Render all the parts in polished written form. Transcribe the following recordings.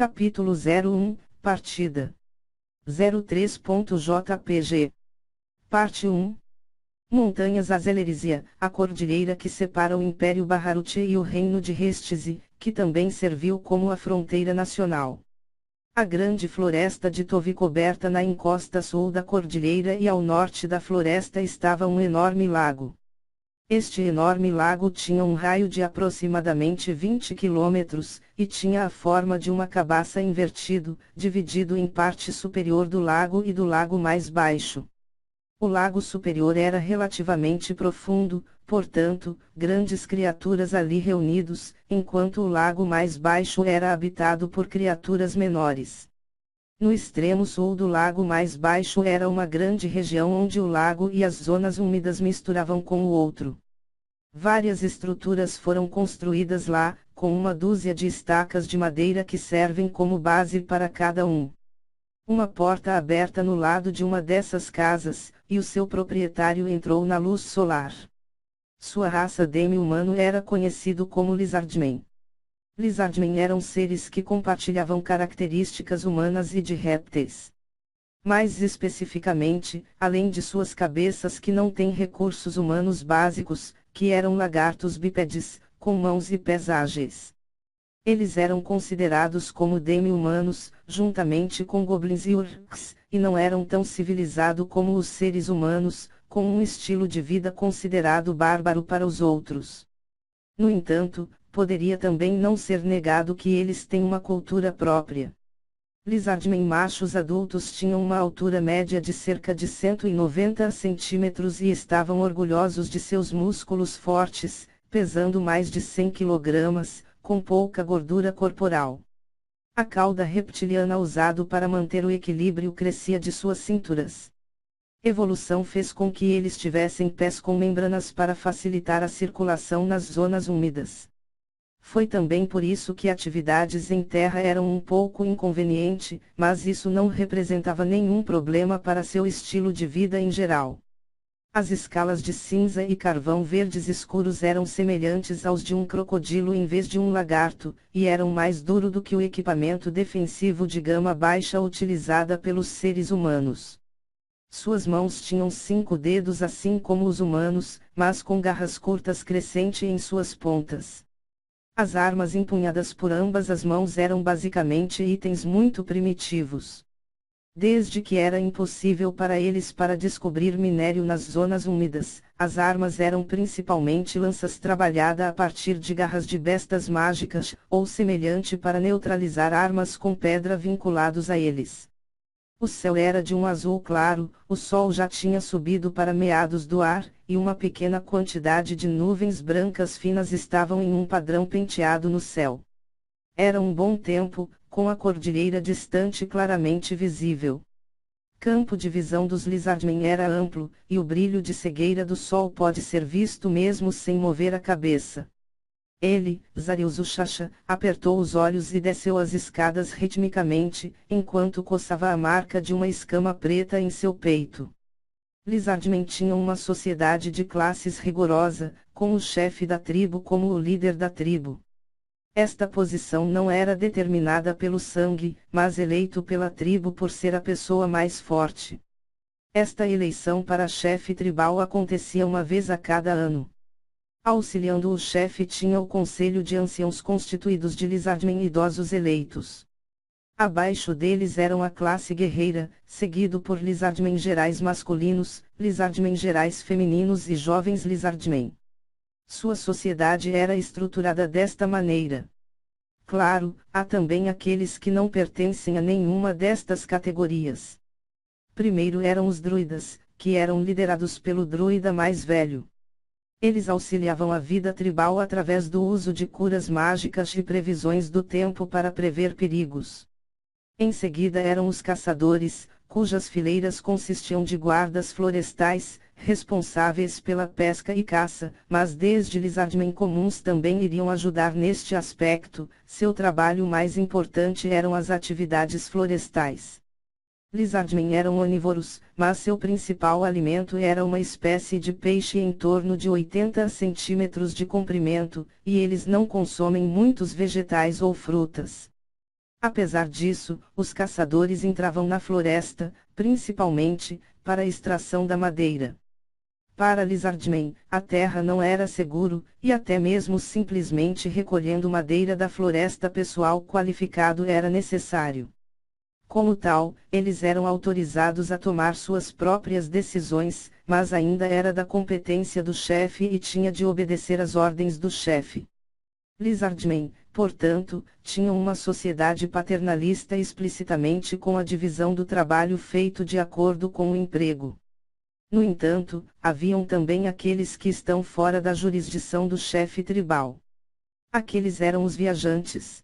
Capítulo 01, Partida 03.jpg Parte 1 Montanhas Azelerisia, a cordilheira que separa o Império Baharuti e o Reino de Hestese, que também serviu como a fronteira nacional. A grande floresta de Tovi coberta na encosta sul da cordilheira e ao norte da floresta estava um enorme lago. Este enorme lago tinha um raio de aproximadamente 20 quilômetros, e tinha a forma de uma cabaça invertido, dividido em parte superior do lago e do lago mais baixo. O lago superior era relativamente profundo, portanto, grandes criaturas ali reunidos, enquanto o lago mais baixo era habitado por criaturas menores. No extremo sul do lago mais baixo era uma grande região onde o lago e as zonas úmidas misturavam com o outro. Várias estruturas foram construídas lá, com uma dúzia de estacas de madeira que servem como base para cada um. Uma porta aberta no lado de uma dessas casas, e o seu proprietário entrou na luz solar. Sua raça demi-humano era conhecido como Lizardmen. Lizardmen eram seres que compartilhavam características humanas e de répteis. Mais especificamente, além de suas cabeças que não têm recursos humanos básicos, que eram lagartos bípedes, com mãos e pés ágeis. Eles eram considerados como demi-humanos, juntamente com goblins e orcs, e não eram tão civilizados como os seres humanos, com um estilo de vida considerado bárbaro para os outros. No entanto, poderia também não ser negado que eles têm uma cultura própria. Lizardmen machos adultos tinham uma altura média de cerca de 190 centímetros e estavam orgulhosos de seus músculos fortes, pesando mais de 100 quilogramas, com pouca gordura corporal. A cauda reptiliana usada para manter o equilíbrio crescia de suas cinturas. Evolução fez com que eles tivessem pés com membranas para facilitar a circulação nas zonas úmidas. Foi também por isso que atividades em terra eram um pouco inconveniente, mas isso não representava nenhum problema para seu estilo de vida em geral. As escalas de cinza e carvão verdes escuros eram semelhantes aos de um crocodilo em vez de um lagarto, e eram mais duro do que o equipamento defensivo de gama baixa utilizada pelos seres humanos. Suas mãos tinham 5 dedos assim como os humanos, mas com garras curtas crescentes em suas pontas. As armas empunhadas por ambas as mãos eram basicamente itens muito primitivos. Desde que era impossível para eles para descobrir minério nas zonas úmidas, as armas eram principalmente lanças trabalhadas a partir de garras de bestas mágicas, ou semelhante para neutralizar armas com pedra vinculados a eles. O céu era de um azul claro, o sol já tinha subido para meados do ar, e uma pequena quantidade de nuvens brancas finas estavam em um padrão penteado no céu. Era um bom tempo, com a cordilheira distante claramente visível. Campo de visão dos Lizardmen era amplo, e o brilho de cegueira do sol pode ser visto mesmo sem mover a cabeça. Ele, Zarius-Ushasha, apertou os olhos e desceu as escadas ritmicamente, enquanto coçava a marca de uma escama preta em seu peito. Lizardmen tinham uma sociedade de classes rigorosa, com o chefe da tribo como o líder da tribo. Esta posição não era determinada pelo sangue, mas eleito pela tribo por ser a pessoa mais forte. Esta eleição para chefe tribal acontecia uma vez a cada ano. Auxiliando o chefe tinha o conselho de anciãos constituídos de Lizardmen idosos eleitos. Abaixo deles eram a classe guerreira, seguido por Lizardmen gerais masculinos, Lizardmen gerais femininos e jovens Lizardmen. Sua sociedade era estruturada desta maneira. Claro, há também aqueles que não pertencem a nenhuma destas categorias. Primeiro eram os druidas, que eram liderados pelo druida mais velho. Eles auxiliavam a vida tribal através do uso de curas mágicas e previsões do tempo para prever perigos. Em seguida eram os caçadores, cujas fileiras consistiam de guardas florestais, responsáveis pela pesca e caça, mas desde Lizardmen comuns também iriam ajudar neste aspecto. Seu trabalho mais importante eram as atividades florestais. Lizardmen eram onívoros, mas seu principal alimento era uma espécie de peixe em torno de 80 centímetros de comprimento, e eles não consomem muitos vegetais ou frutas. Apesar disso, os caçadores entravam na floresta, principalmente, para a extração da madeira. Para Lizardman, a terra não era seguro, e até mesmo simplesmente recolhendo madeira da floresta pessoal qualificado era necessário. Como tal, eles eram autorizados a tomar suas próprias decisões, mas ainda era da competência do chefe e tinha de obedecer às ordens do chefe. Lizardmen, portanto, tinham uma sociedade paternalista explicitamente com a divisão do trabalho feito de acordo com o emprego. No entanto, haviam também aqueles que estão fora da jurisdição do chefe tribal. Aqueles eram os viajantes.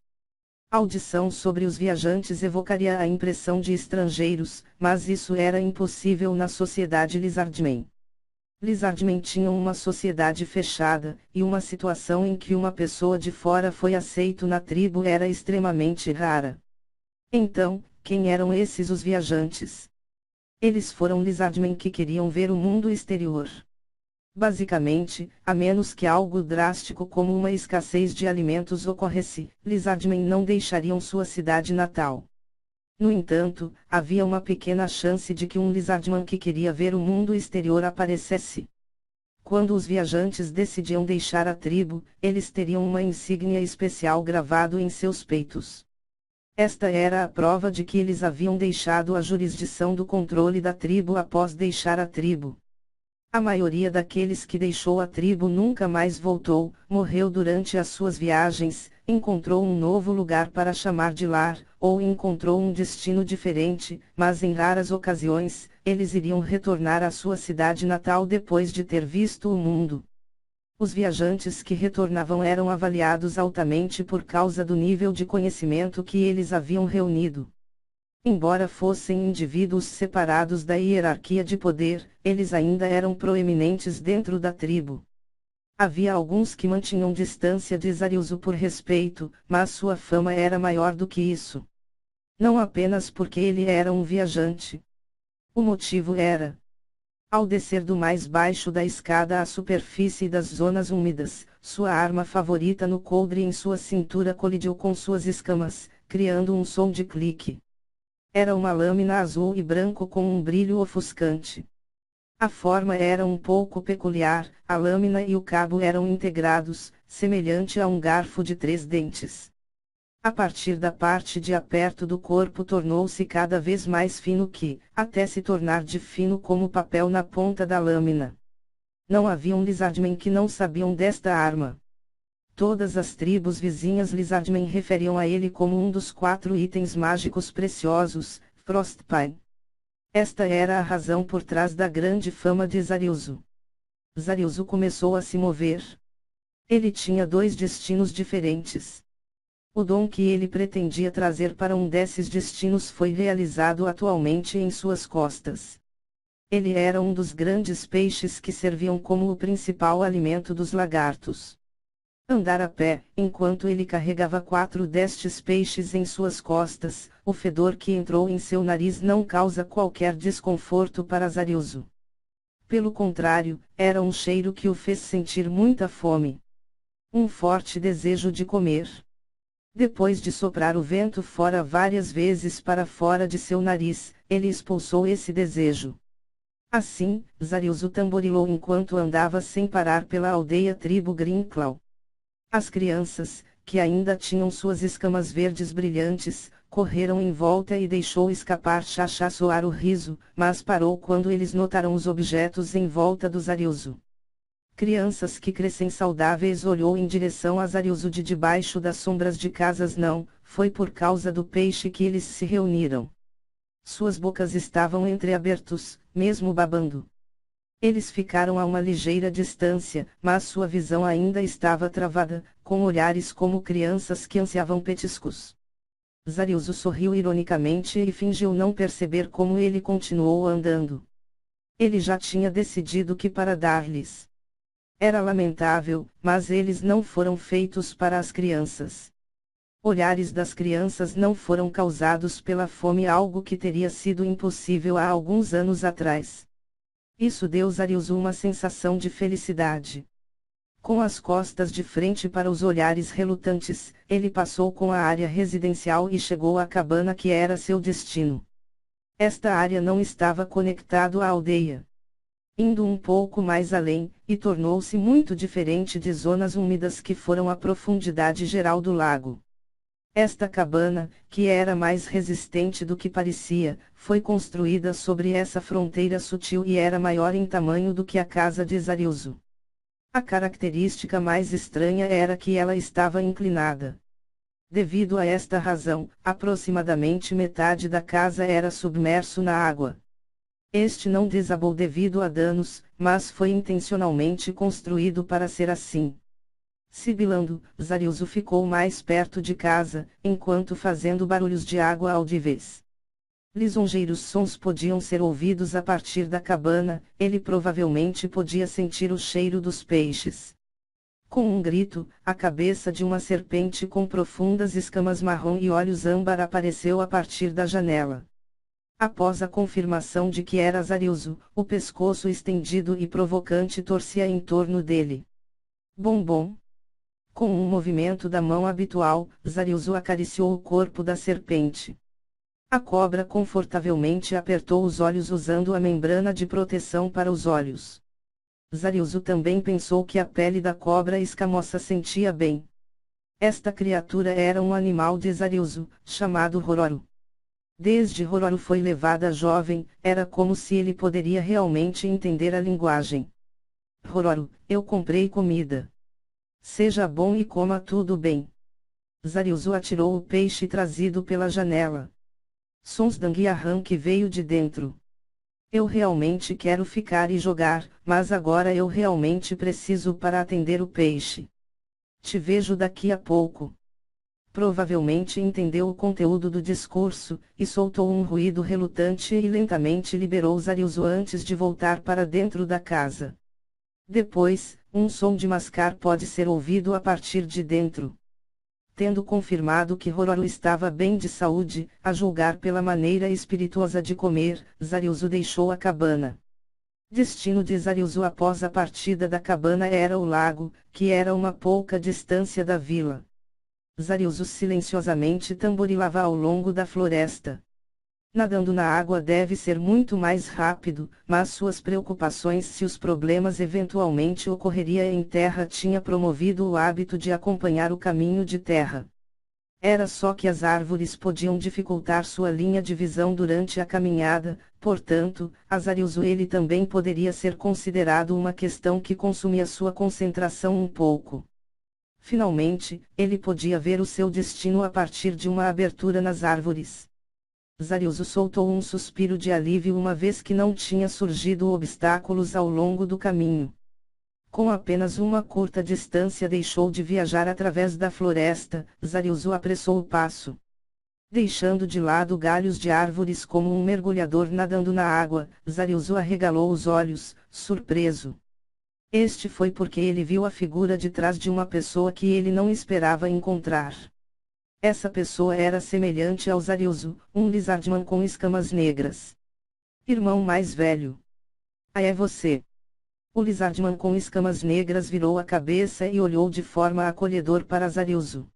A audição sobre os viajantes evocaria a impressão de estrangeiros, mas isso era impossível na sociedade Lizardmen. Lizardmen tinham uma sociedade fechada, e uma situação em que uma pessoa de fora foi aceito na tribo era extremamente rara. Então, quem eram esses os viajantes? Eles foram Lizardmen que queriam ver o mundo exterior. Basicamente, a menos que algo drástico como uma escassez de alimentos ocorresse, Lizardmen não deixariam sua cidade natal. No entanto, havia uma pequena chance de que um Lizardman que queria ver o mundo exterior aparecesse. Quando os viajantes decidiam deixar a tribo, eles teriam uma insígnia especial gravado em seus peitos. Esta era a prova de que eles haviam deixado a jurisdição do controle da tribo após deixar a tribo. A maioria daqueles que deixou a tribo nunca mais voltou, morreu durante as suas viagens, encontrou um novo lugar para chamar de lar, ou encontrou um destino diferente, mas em raras ocasiões, eles iriam retornar à sua cidade natal depois de ter visto o mundo. Os viajantes que retornavam eram avaliados altamente por causa do nível de conhecimento que eles haviam reunido. Embora fossem indivíduos separados da hierarquia de poder, eles ainda eram proeminentes dentro da tribo. Havia alguns que mantinham distância de Zariuso por respeito, mas sua fama era maior do que isso. Não apenas porque ele era um viajante. O motivo era: ao descer do mais baixo da escada à superfície das zonas úmidas, sua arma favorita no coldre em sua cintura colidiu com suas escamas, criando um som de clique. Era uma lâmina azul e branco com um brilho ofuscante. A forma era um pouco peculiar, a lâmina e o cabo eram integrados, semelhante a um garfo de 3 dentes. A partir da parte de aperto do corpo tornou-se cada vez mais fino até se tornar de fino como papel na ponta da lâmina. Não havia um Lizardmen que não sabiam desta arma. Todas as tribos vizinhas Lizardmen referiam a ele como um dos 4 itens mágicos preciosos, Frostpine. Esta era a razão por trás da grande fama de Zariuso. Zariuso começou a se mover. Ele tinha 2 destinos diferentes. O dom que ele pretendia trazer para um desses destinos foi realizado atualmente em suas costas. Ele era um dos grandes peixes que serviam como o principal alimento dos lagartos. Andar a pé, enquanto ele carregava 4 destes peixes em suas costas, o fedor que entrou em seu nariz não causa qualquer desconforto para Zariuso. Pelo contrário, era um cheiro que o fez sentir muita fome. Um forte desejo de comer. Depois de soprar o vento fora várias vezes para fora de seu nariz, ele expulsou esse desejo. Assim, Zariuso tamborilou enquanto andava sem parar pela aldeia tribo Grinclaw. As crianças, que ainda tinham suas escamas verdes brilhantes, correram em volta e deixou escapar Xaxá soar o riso, mas parou quando eles notaram os objetos em volta do Zariuso. Crianças que crescem saudáveis olhou em direção a Zariuso de debaixo das sombras de casas não, foi por causa do peixe que eles se reuniram. Suas bocas estavam entreabertos, mesmo babando. Eles ficaram a uma ligeira distância, mas sua visão ainda estava travada, com olhares como crianças que ansiavam petiscos. Zariuso sorriu ironicamente e fingiu não perceber como ele continuou andando. Ele já tinha decidido que para dar-lhes. Era lamentável, mas eles não foram feitos para as crianças. Olhares das crianças não foram causados pela fome, algo que teria sido impossível há alguns anos atrás. Isso deu Zariuso uma sensação de felicidade. Com as costas de frente para os olhares relutantes, ele passou com a área residencial e chegou à cabana que era seu destino. Esta área não estava conectada à aldeia. Indo um pouco mais além, e tornou-se muito diferente de zonas úmidas que foram a profundidade geral do lago. Esta cabana, que era mais resistente do que parecia, foi construída sobre essa fronteira sutil e era maior em tamanho do que a casa de Zarilzo. A característica mais estranha era que ela estava inclinada. Devido a esta razão, aproximadamente metade da casa era submerso na água. Este não desabou devido a danos, mas foi intencionalmente construído para ser assim. Sibilando, Zarilzo ficou mais perto de casa, enquanto fazendo barulhos de água audíveis. Lisonjeiros sons podiam ser ouvidos a partir da cabana, ele provavelmente podia sentir o cheiro dos peixes. Com um grito, a cabeça de uma serpente com profundas escamas marrom e olhos âmbar apareceu a partir da janela. Após a confirmação de que era Zarilzo, o pescoço estendido e provocante torcia em torno dele. Bombom. Com um movimento da mão habitual, Zarilzo acariciou o corpo da serpente. A cobra confortavelmente apertou os olhos usando a membrana de proteção para os olhos. Zarilzo também pensou que a pele da cobra escamosa sentia bem. Esta criatura era um animal de Zarilzo, chamado Rororo. Desde Rororo foi levada jovem, era como se ele poderia realmente entender a linguagem. Rororo, eu comprei comida. Seja bom e coma tudo bem. Zarilzo atirou o peixe trazido pela janela. Sons d'Anguiarram que veio de dentro. Eu realmente quero ficar e jogar, mas agora eu realmente preciso para atender o peixe. Te vejo daqui a pouco. Provavelmente entendeu o conteúdo do discurso, e soltou um ruído relutante e lentamente liberou Zarilzo antes de voltar para dentro da casa. Depois, um som de mascar pode ser ouvido a partir de dentro. Tendo confirmado que Rororo estava bem de saúde, a julgar pela maneira espirituosa de comer, Zarilzo deixou a cabana. Destino de Zarilzo após a partida da cabana era o lago, que era uma pouca distância da vila. Zarilzo silenciosamente tamborilava ao longo da floresta. Nadando na água deve ser muito mais rápido, mas suas preocupações se os problemas eventualmente ocorreria em terra tinha promovido o hábito de acompanhar o caminho de terra. Era só que as árvores podiam dificultar sua linha de visão durante a caminhada, portanto, a Zarilzo ele também poderia ser considerado uma questão que consumia sua concentração um pouco. Finalmente, ele podia ver o seu destino a partir de uma abertura nas árvores. Zarilzo soltou um suspiro de alívio uma vez que não tinha surgido obstáculos ao longo do caminho. Com apenas uma curta distância deixou de viajar através da floresta, Zarilzo apressou o passo. Deixando de lado galhos de árvores como um mergulhador nadando na água, Zarilzo arregalou os olhos, surpreso. Este foi porque ele viu a figura de trás de uma pessoa que ele não esperava encontrar. Essa pessoa era semelhante ao Zarilzo, um lizardman com escamas negras. Irmão mais velho. Ah, é você. O lizardman com escamas negras virou a cabeça e olhou de forma acolhedora para Zarilzo.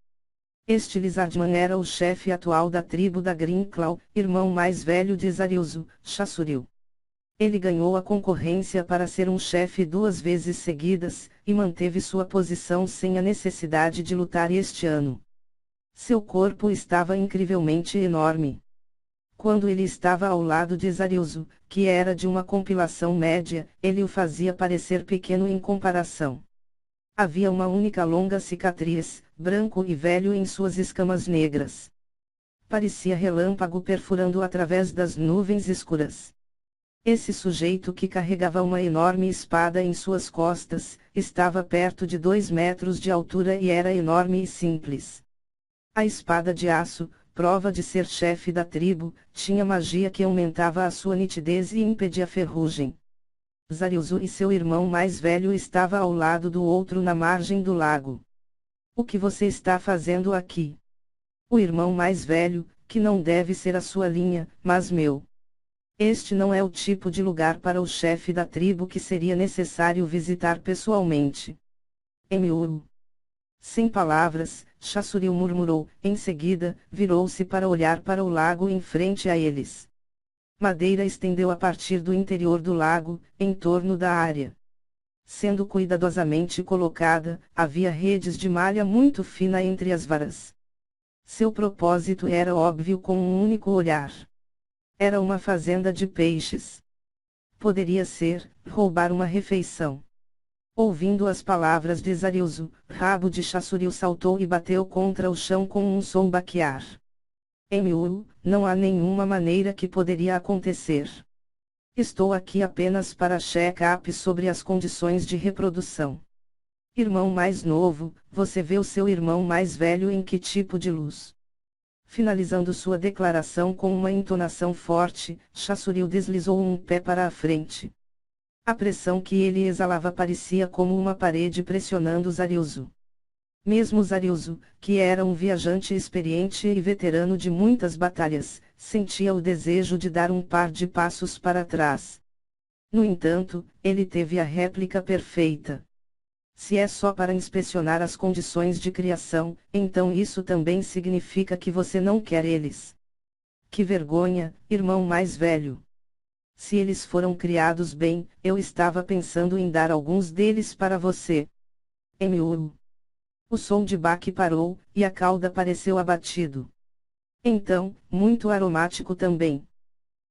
Este lizardman era o chefe atual da tribo da Green-Claw, irmão mais velho de Zarilzo, Chassuril. Ele ganhou a concorrência para ser um chefe 2 vezes seguidas, e manteve sua posição sem a necessidade de lutar este ano. Seu corpo estava incrivelmente enorme. Quando ele estava ao lado de Zarilzo, que era de uma compilação média, ele o fazia parecer pequeno em comparação. Havia uma única longa cicatriz, branco e velho em suas escamas negras. Parecia relâmpago perfurando através das nuvens escuras. Esse sujeito que carregava uma enorme espada em suas costas, estava perto de 2 metros de altura e era enorme e simples. A espada de aço, prova de ser chefe da tribo, tinha magia que aumentava a sua nitidez e impedia a ferrugem. Zarilzo e seu irmão mais velho estavam ao lado do outro na margem do lago. O que você está fazendo aqui? O irmão mais velho, que não deve ser a sua linha, mas meu. Este não é o tipo de lugar para o chefe da tribo que seria necessário visitar pessoalmente. Emiuru. Sem palavras, Chassuriu murmurou, em seguida, virou-se para olhar para o lago em frente a eles. Madeira estendeu a partir do interior do lago, em torno da área. Sendo cuidadosamente colocada, havia redes de malha muito fina entre as varas. Seu propósito era óbvio com um único olhar. Era uma fazenda de peixes. Poderia ser, roubar uma refeição. Ouvindo as palavras de Zariuso, rabo de Chassuriu saltou e bateu contra o chão com um som baquear. Emiuru, não há nenhuma maneira que poderia acontecer. Estou aqui apenas para check-up sobre as condições de reprodução. Irmão mais novo, você vê o seu irmão mais velho em que tipo de luz? Finalizando sua declaração com uma entonação forte, Chassuriu deslizou um pé para a frente. A pressão que ele exalava parecia como uma parede pressionando Zariuso. Mesmo Zariuso, que era um viajante experiente e veterano de muitas batalhas, sentia o desejo de dar um par de passos para trás. No entanto, ele teve a réplica perfeita. Se é só para inspecionar as condições de criação, então isso também significa que você não quer eles. Que vergonha, irmão mais velho. Se eles foram criados bem, eu estava pensando em dar alguns deles para você. Emiuru. O som de baque parou, e a cauda pareceu abatido. Então, muito aromático também.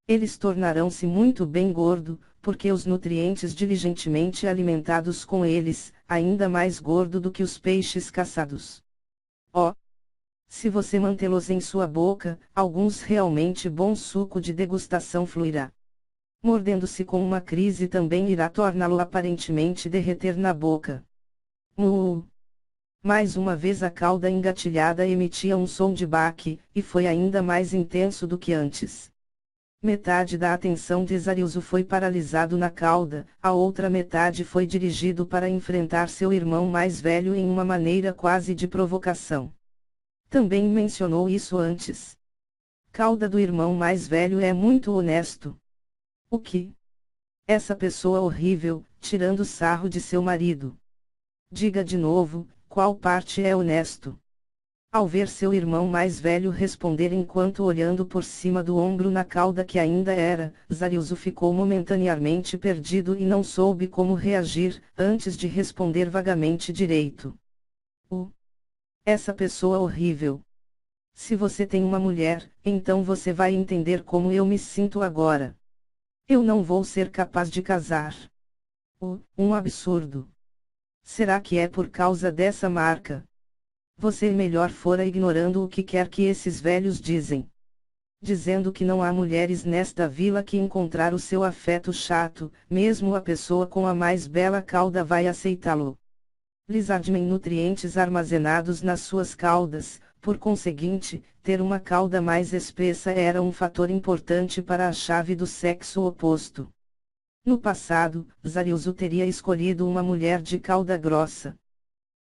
Eles tornarão-se muito bem gordo, porque os nutrientes diligentemente alimentados com eles, ainda mais gordo do que os peixes caçados. Oh! Se você mantê-los em sua boca, alguns realmente bom suco de degustação fluirá. Mordendo-se com uma crise também irá torná-lo aparentemente derreter na boca. Mais uma vez a cauda engatilhada emitia um som de baque, e foi ainda mais intenso do que antes. Metade da atenção de Zariuso foi paralisado na cauda, a outra metade foi dirigido para enfrentar seu irmão mais velho em uma maneira quase de provocação. Também mencionou isso antes. Cauda do irmão mais velho é muito honesto. O que? Essa pessoa horrível, tirando sarro de seu marido. Diga de novo, qual parte é honesto? Ao ver seu irmão mais velho responder enquanto olhando por cima do ombro na cauda que ainda era, Zariuso ficou momentaneamente perdido e não soube como reagir, antes de responder vagamente direito. Essa pessoa horrível. Se você tem uma mulher, então você vai entender como eu me sinto agora. Eu não vou ser capaz de casar. Um absurdo. Será que é por causa dessa marca? Você melhor fora ignorando o que quer que esses velhos dizem. Dizendo que não há mulheres nesta vila que encontrar o seu afeto chato, mesmo a pessoa com a mais bela cauda vai aceitá-lo. Lhes admem nutrientes armazenados nas suas caudas, por conseguinte, ter uma cauda mais espessa era um fator importante para a chave do sexo oposto. No passado, Zariuso teria escolhido uma mulher de cauda grossa.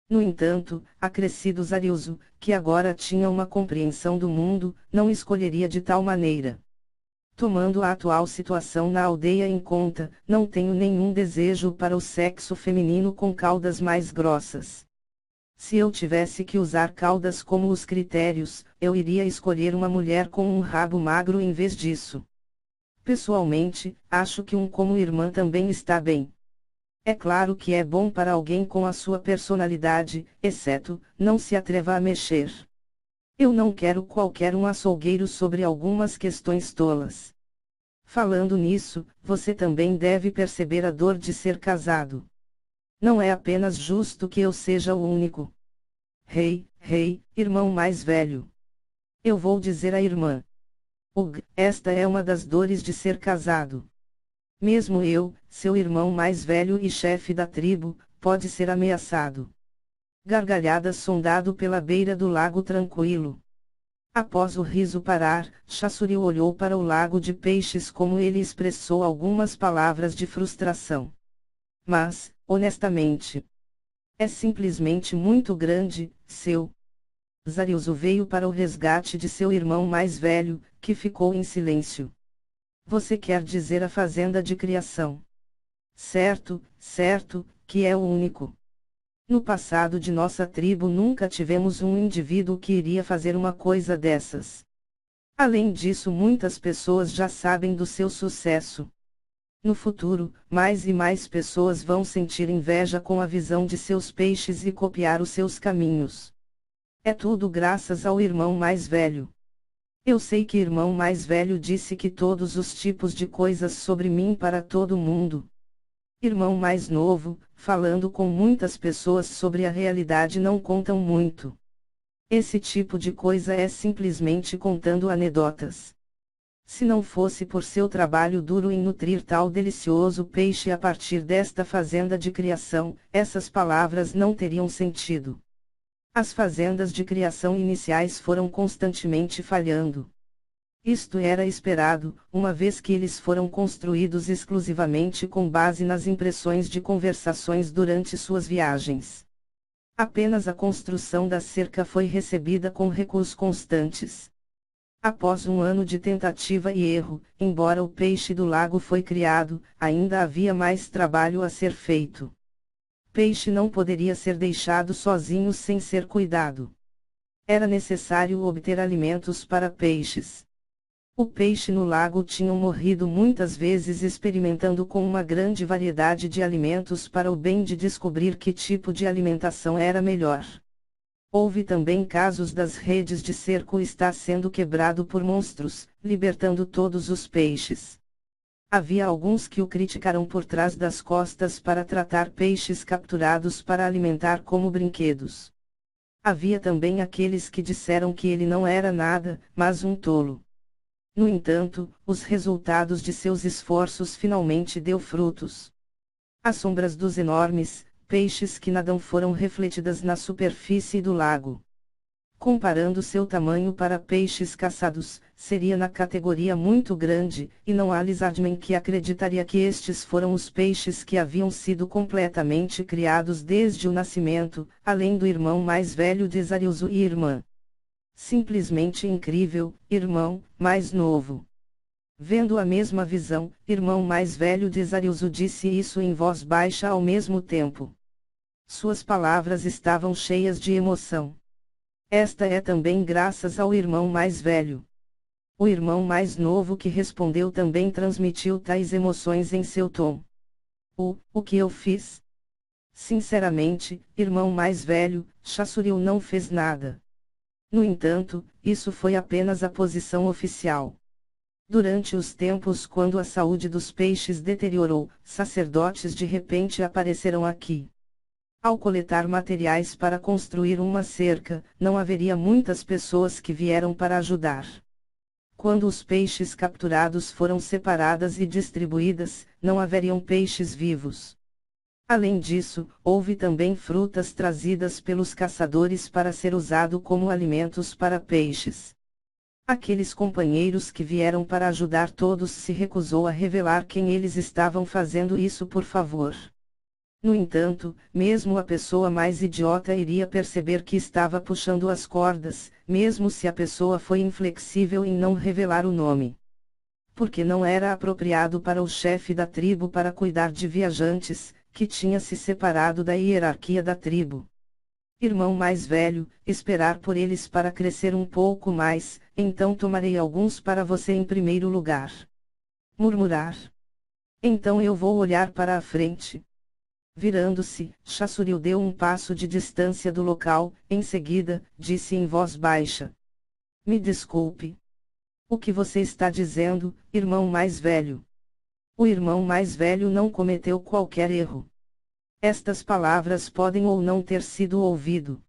No entanto, acrescido Zariuso, que agora tinha uma compreensão do mundo, não escolheria de tal maneira. Tomando a atual situação na aldeia em conta, não tenho nenhum desejo para o sexo feminino com caudas mais grossas. Se eu tivesse que usar caudas como os critérios, eu iria escolher uma mulher com um rabo magro em vez disso. Pessoalmente, acho que um como irmã também está bem. É claro que é bom para alguém com a sua personalidade, exceto, não se atreva a mexer. Eu não quero qualquer um açougueiro sobre algumas questões tolas. Falando nisso, você também deve perceber a dor de ser casado. Não é apenas justo que eu seja o único. Rei, irmão mais velho. Eu vou dizer à irmã. Esta é uma das dores de ser casado. Mesmo eu, seu irmão mais velho e chefe da tribo, pode ser ameaçado. Gargalhadas sondado pela beira do lago tranquilo. Após o riso parar, Chassuriu olhou para o lago de peixes como ele expressou algumas palavras de frustração. Mas, honestamente, é simplesmente muito grande, seu. Zariuso veio para o resgate de seu irmão mais velho, que ficou em silêncio. Você quer dizer a fazenda de criação? Certo, que é o único. No passado de nossa tribo nunca tivemos um indivíduo que iria fazer uma coisa dessas. Além disso, muitas pessoas já sabem do seu sucesso. No futuro, mais e mais pessoas vão sentir inveja com a visão de seus peixes e copiar os seus caminhos. É tudo graças ao irmão mais velho. Eu sei que irmão mais velho disse que todos os tipos de coisas sobre mim para todo mundo. Irmão mais novo, falando com muitas pessoas sobre a realidade, não contam muito. Esse tipo de coisa é simplesmente contando anedotas. Se não fosse por seu trabalho duro em nutrir tal delicioso peixe a partir desta fazenda de criação, essas palavras não teriam sentido. As fazendas de criação iniciais foram constantemente falhando. Isto era esperado, uma vez que eles foram construídos exclusivamente com base nas impressões de conversações durante suas viagens. Apenas a construção da cerca foi recebida com recuos constantes. Após um ano de tentativa e erro, embora o peixe do lago foi criado, ainda havia mais trabalho a ser feito. Peixe não poderia ser deixado sozinho sem ser cuidado. Era necessário obter alimentos para peixes. O peixe no lago tinha morrido muitas vezes experimentando com uma grande variedade de alimentos para o bem de descobrir que tipo de alimentação era melhor. Houve também casos das redes de cerco estar sendo quebrado por monstros, libertando todos os peixes. Havia alguns que o criticaram por trás das costas para tratar peixes capturados para alimentar como brinquedos. Havia também aqueles que disseram que ele não era nada, mas um tolo. No entanto, os resultados de seus esforços finalmente deu frutos. As sombras dos enormes peixes que nadam foram refletidas na superfície do lago. Comparando seu tamanho para peixes caçados, seria na categoria muito grande, e não há lizardman que acreditaria que estes foram os peixes que haviam sido completamente criados desde o nascimento, além do irmão mais velho de Zariuso e irmã. Simplesmente incrível, irmão mais novo. Vendo a mesma visão, irmão mais velho de Zariuso disse isso em voz baixa ao mesmo tempo. Suas palavras estavam cheias de emoção. Esta é também graças ao irmão mais velho. O irmão mais novo que respondeu também transmitiu tais emoções em seu tom. O que eu fiz? Sinceramente, irmão mais velho, Chasuril não fez nada. No entanto, isso foi apenas a posição oficial. Durante os tempos quando a saúde dos peixes deteriorou, sacerdotes de repente apareceram aqui. Ao coletar materiais para construir uma cerca, não haveria muitas pessoas que vieram para ajudar. Quando os peixes capturados foram separadas e distribuídas, não haveriam peixes vivos. Além disso, houve também frutas trazidas pelos caçadores para ser usado como alimentos para peixes. Aqueles companheiros que vieram para ajudar todos se recusou a revelar quem eles estavam fazendo isso por favor. No entanto, mesmo a pessoa mais idiota iria perceber que estava puxando as cordas, mesmo se a pessoa foi inflexível em não revelar o nome. Porque não era apropriado para o chefe da tribo para cuidar de viajantes, que tinha se separado da hierarquia da tribo. Irmão mais velho, esperar por eles para crescer um pouco mais, então tomarei alguns para você em primeiro lugar. Murmurar. Então eu vou olhar para a frente. Virando-se, Chasuril deu um passo de distância do local, em seguida, disse em voz baixa. Me desculpe. O que você está dizendo, irmão mais velho? O irmão mais velho não cometeu qualquer erro. Estas palavras podem ou não ter sido ouvido.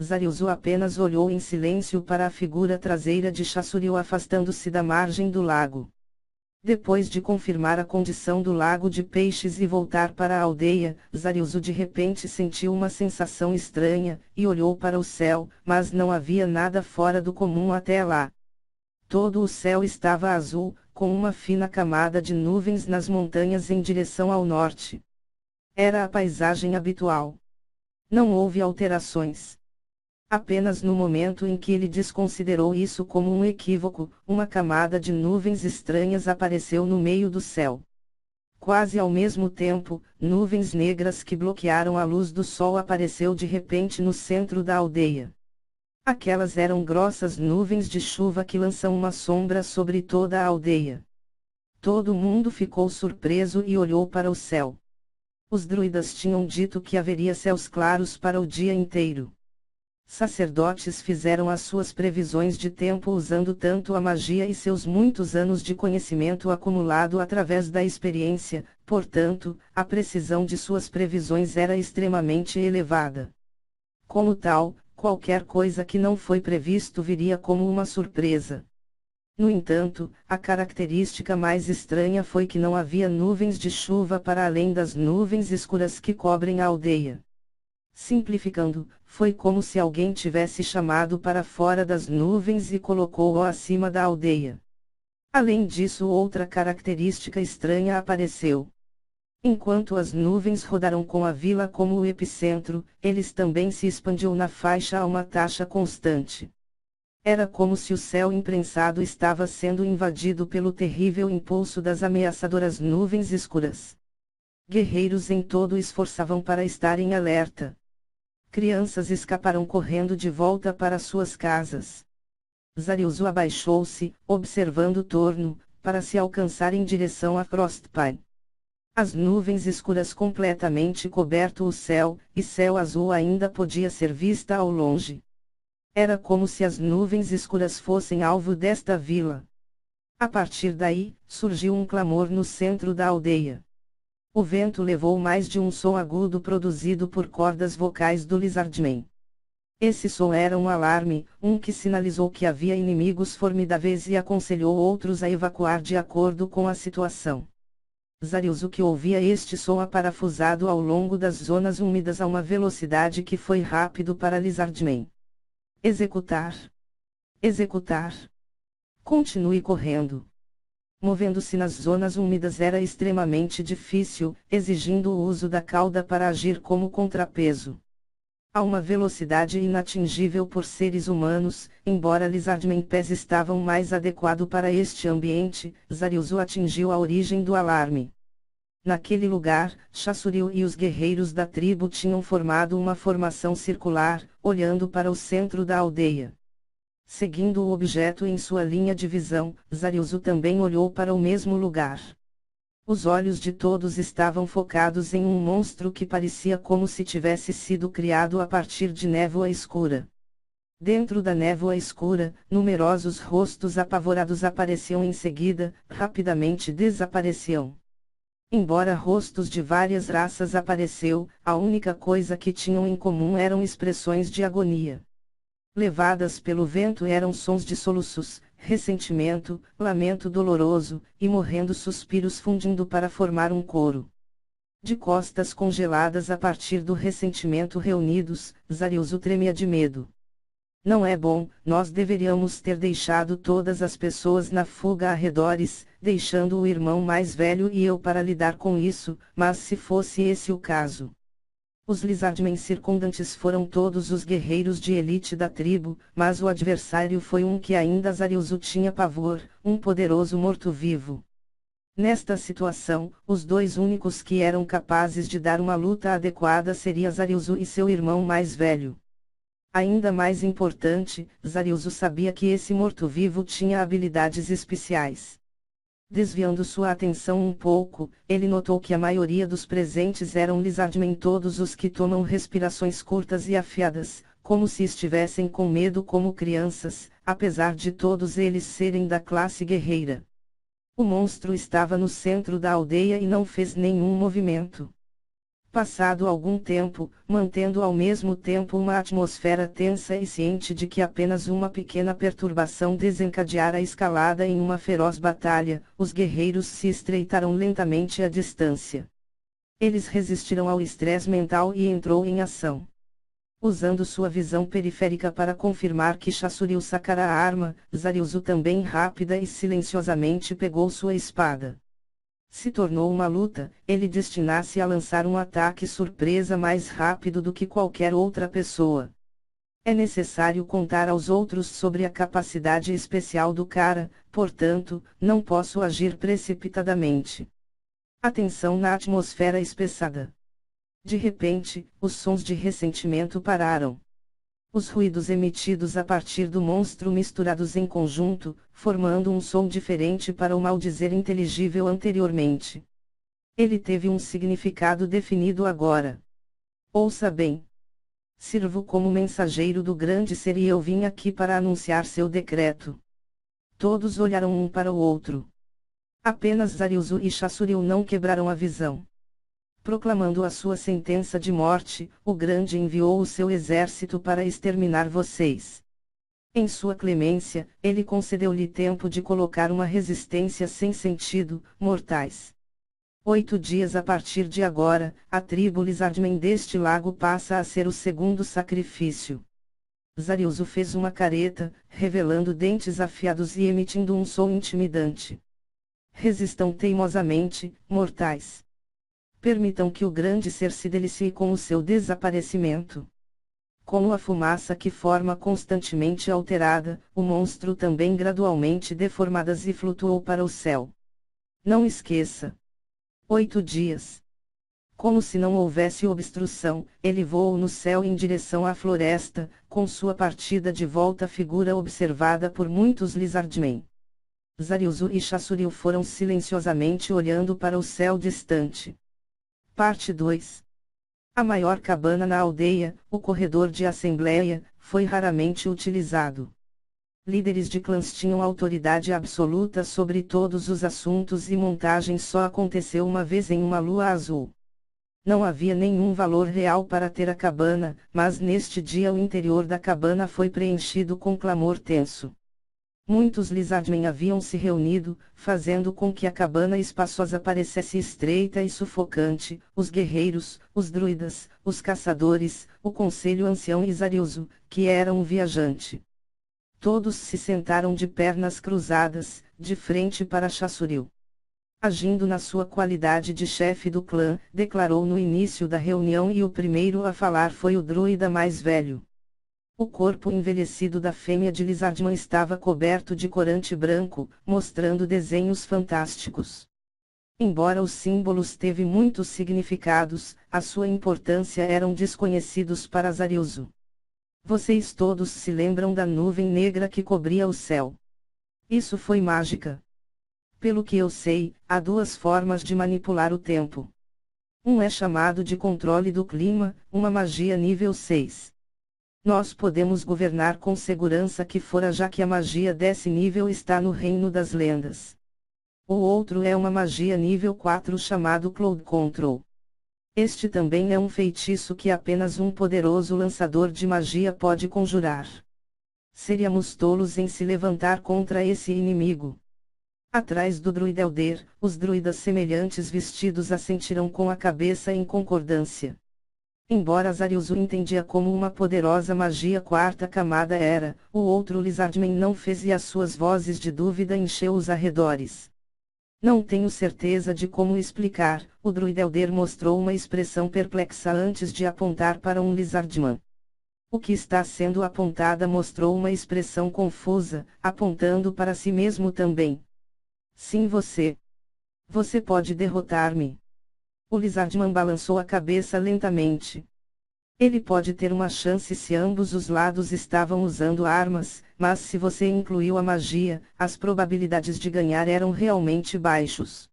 Zariuso apenas olhou em silêncio para a figura traseira de Chasuril afastando-se da margem do lago. Depois de confirmar a condição do lago de peixes e voltar para a aldeia, Zariuso de repente sentiu uma sensação estranha, e olhou para o céu, mas não havia nada fora do comum até lá. Todo o céu estava azul, com uma fina camada de nuvens nas montanhas em direção ao norte. Era a paisagem habitual. Não houve alterações. Apenas no momento em que ele desconsiderou isso como um equívoco, uma camada de nuvens estranhas apareceu no meio do céu. Quase ao mesmo tempo, nuvens negras que bloquearam a luz do sol apareceu de repente no centro da aldeia. Aquelas eram grossas nuvens de chuva que lançam uma sombra sobre toda a aldeia. Todo mundo ficou surpreso e olhou para o céu. Os druidas tinham dito que haveria céus claros para o dia inteiro. Sacerdotes fizeram as suas previsões de tempo usando tanto a magia e seus muitos anos de conhecimento acumulado através da experiência, portanto, a precisão de suas previsões era extremamente elevada. Como tal, qualquer coisa que não foi previsto viria como uma surpresa. No entanto, a característica mais estranha foi que não havia nuvens de chuva para além das nuvens escuras que cobrem a aldeia. Simplificando, foi como se alguém tivesse chamado para fora das nuvens e colocou-o acima da aldeia. Além disso, outra característica estranha apareceu. Enquanto as nuvens rodaram com a vila como o epicentro, eles também se expandiu na faixa a uma taxa constante. Era como se o céu imprensado estava sendo invadido pelo terrível impulso das ameaçadoras nuvens escuras. Guerreiros em todo esforçavam para estar em alerta. Crianças escaparam correndo de volta para suas casas. Zariusu abaixou-se, observando o torno, para se alcançar em direção a Frostpine. As nuvens escuras completamente coberto o céu, e céu azul ainda podia ser vista ao longe. Era como se as nuvens escuras fossem alvo desta vila. A partir daí, surgiu um clamor no centro da aldeia. O vento levou mais de um som agudo produzido por cordas vocais do Lizardman. Esse som era um alarme, que sinalizou que havia inimigos formidáveis e aconselhou outros a evacuar de acordo com a situação. Zariusu que ouvia este som aparafusado ao longo das zonas úmidas a uma velocidade que foi rápido para Lizardman. Executar. Executar. Continue correndo. Movendo-se nas zonas úmidas era extremamente difícil, exigindo o uso da cauda para agir como contrapeso. A uma velocidade inatingível por seres humanos, embora Lizardman Pés estavam mais adequado para este ambiente, Zariusu atingiu a origem do alarme. Naquele lugar, Chassuril e os guerreiros da tribo tinham formado uma formação circular, olhando para o centro da aldeia. Seguindo o objeto em sua linha de visão, Zariusu também olhou para o mesmo lugar. Os olhos de todos estavam focados em um monstro que parecia como se tivesse sido criado a partir de névoa escura. Dentro da névoa escura, numerosos rostos apavorados apareciam em seguida, rapidamente desapareciam. Embora rostos de várias raças apareceu, a única coisa que tinham em comum eram expressões de agonia. Levadas pelo vento eram sons de soluços, ressentimento, lamento doloroso, e morrendo suspiros fundindo para formar um coro. De costas congeladas a partir do ressentimento reunidos, Zariusu tremia de medo. Não é bom, nós deveríamos ter deixado todas as pessoas na fuga arredores, deixando o irmão mais velho e eu para lidar com isso, mas se fosse esse o caso. Os Lizardmen circundantes foram todos os guerreiros de elite da tribo, mas o adversário foi que ainda Zariusu tinha pavor, um poderoso morto-vivo. Nesta situação, os dois únicos que eram capazes de dar uma luta adequada seriam Zariusu e seu irmão mais velho. Ainda mais importante, Zariusu sabia que esse morto-vivo tinha habilidades especiais. Desviando sua atenção um pouco, ele notou que a maioria dos presentes eram Lizardmen, todos os que tomam respirações curtas e afiadas, como se estivessem com medo como crianças, apesar de todos eles serem da classe guerreira. O monstro estava no centro da aldeia e não fez nenhum movimento. Passado algum tempo, mantendo ao mesmo tempo uma atmosfera tensa e ciente de que apenas uma pequena perturbação desencadeara a escalada em uma feroz batalha, os guerreiros se estreitaram lentamente à distância. Eles resistiram ao estresse mental e entrou em ação. Usando sua visão periférica para confirmar que Chassuril sacara a arma, Zariusu também rápida e silenciosamente pegou sua espada. Se tornou uma luta, ele destina-se a lançar um ataque surpresa mais rápido do que qualquer outra pessoa. É necessário contar aos outros sobre a capacidade especial do cara, portanto, não posso agir precipitadamente. A tensão na atmosfera espessada. De repente, os sons de ressentimento pararam. Os ruídos emitidos a partir do monstro misturados em conjunto, formando um som diferente para o maldizer inteligível anteriormente. Ele teve um significado definido agora. Ouça bem. Sirvo como mensageiro do grande ser e eu vim aqui para anunciar seu decreto. Todos olharam um para o outro. Apenas Zariuzu e Chassuril não quebraram a visão. Proclamando a sua sentença de morte, o grande enviou o seu exército para exterminar vocês. Em sua clemência, ele concedeu-lhe tempo de colocar uma resistência sem sentido, mortais. 8 dias a partir de agora, a tribo Lizardman deste lago passa a ser o segundo sacrifício. Zariuzu fez uma careta, revelando dentes afiados e emitindo um som intimidante. Resistam teimosamente, mortais. Permitam que o grande ser se delicie com o seu desaparecimento. Como a fumaça que forma constantemente alterada, o monstro também gradualmente deformadas e flutuou para o céu. Não esqueça. 8 dias. Como se não houvesse obstrução, ele voou no céu em direção à floresta, com sua partida de volta figura observada por muitos Lizardmen. Zariuzu e Chassuril foram silenciosamente olhando para o céu distante. Parte 2. A maior cabana na aldeia, o corredor de assembleia, foi raramente utilizado. Líderes de clãs tinham autoridade absoluta sobre todos os assuntos e montagem só aconteceu uma vez em uma lua azul. Não havia nenhum valor real para ter a cabana, mas neste dia o interior da cabana foi preenchido com clamor tenso. Muitos Lizardmen haviam se reunido, fazendo com que a cabana espaçosa parecesse estreita e sufocante, os guerreiros, os druidas, os caçadores, o conselho ancião e Zariuzu, que era um viajante. Todos se sentaram de pernas cruzadas, de frente para Chassuril. Agindo na sua qualidade de chefe do clã, declarou no início da reunião e o primeiro a falar foi o druida mais velho. O corpo envelhecido da fêmea de Lizardman estava coberto de corante branco, mostrando desenhos fantásticos. Embora os símbolos teve muitos significados, a sua importância eram desconhecidos para Zariuzu. Vocês todos se lembram da nuvem negra que cobria o céu? Isso foi mágica. Pelo que eu sei, há 2 formas de manipular o tempo. Um é chamado de controle do clima, uma magia nível 6. Nós podemos governar com segurança que fora já que a magia desse nível está no reino das lendas. O outro é uma magia nível 4 chamado Cloud Control. Este também é um feitiço que apenas um poderoso lançador de magia pode conjurar. Seríamos tolos em se levantar contra esse inimigo. Atrás do druidelder, os druidas semelhantes vestidos assentiram com a cabeça em concordância. Embora Zariuzu entendia como uma poderosa magia 4ª camada era, o outro Lizardman não fez e as suas vozes de dúvida encheu os arredores. Não tenho certeza de como explicar, o druidelder mostrou uma expressão perplexa antes de apontar para um Lizardman. O que está sendo apontada mostrou uma expressão confusa, apontando para si mesmo também. Sim, você. Você pode derrotar-me. O Lizardman balançou a cabeça lentamente. Ele pode ter uma chance se ambos os lados estavam usando armas, mas se você incluiu a magia, as probabilidades de ganhar eram realmente baixos.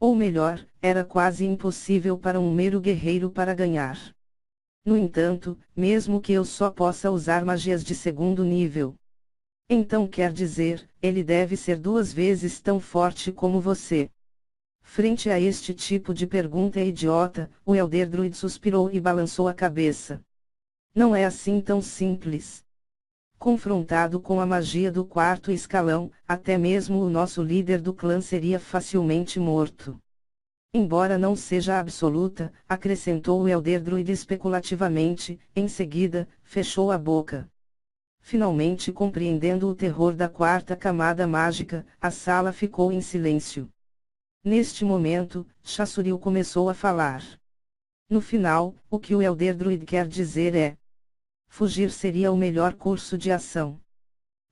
Ou melhor, era quase impossível para um mero guerreiro para ganhar. No entanto, mesmo que eu só possa usar magias de 2º nível. Então quer dizer, ele deve ser 2 vezes tão forte como você. Frente a este tipo de pergunta idiota, o Elder Druid suspirou e balançou a cabeça. Não é assim tão simples. Confrontado com a magia do 4º escalão, até mesmo o nosso líder do clã seria facilmente morto. Embora não seja absoluta, acrescentou o Elder Druid especulativamente, em seguida, fechou a boca. Finalmente compreendendo o terror da 4ª camada mágica, a sala ficou em silêncio. Neste momento, Chassuril começou a falar. No final, o que o Elder Druid quer dizer é: fugir seria o melhor curso de ação.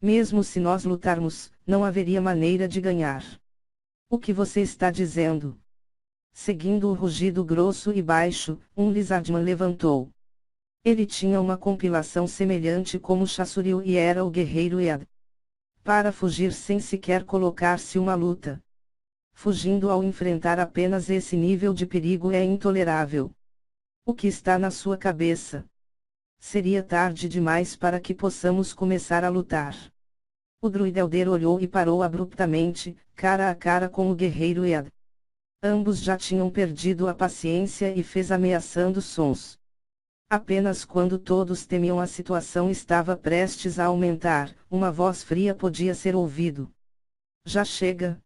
Mesmo se nós lutarmos, não haveria maneira de ganhar. O que você está dizendo? Seguindo o rugido grosso e baixo, um lizardman levantou. Ele tinha uma compilação semelhante como Chassuriu e era o guerreiro Ead. Para fugir sem sequer colocar-se uma luta. Fugindo ao enfrentar apenas esse nível de perigo é intolerável. O que está na sua cabeça? Seria tarde demais para que possamos começar a lutar. O druida Elder olhou e parou abruptamente, cara a cara com o guerreiro Ead. Ambos já tinham perdido a paciência e fez ameaçando sons. Apenas quando todos temiam a situação estava prestes a aumentar, uma voz fria podia ser ouvido. Já chega.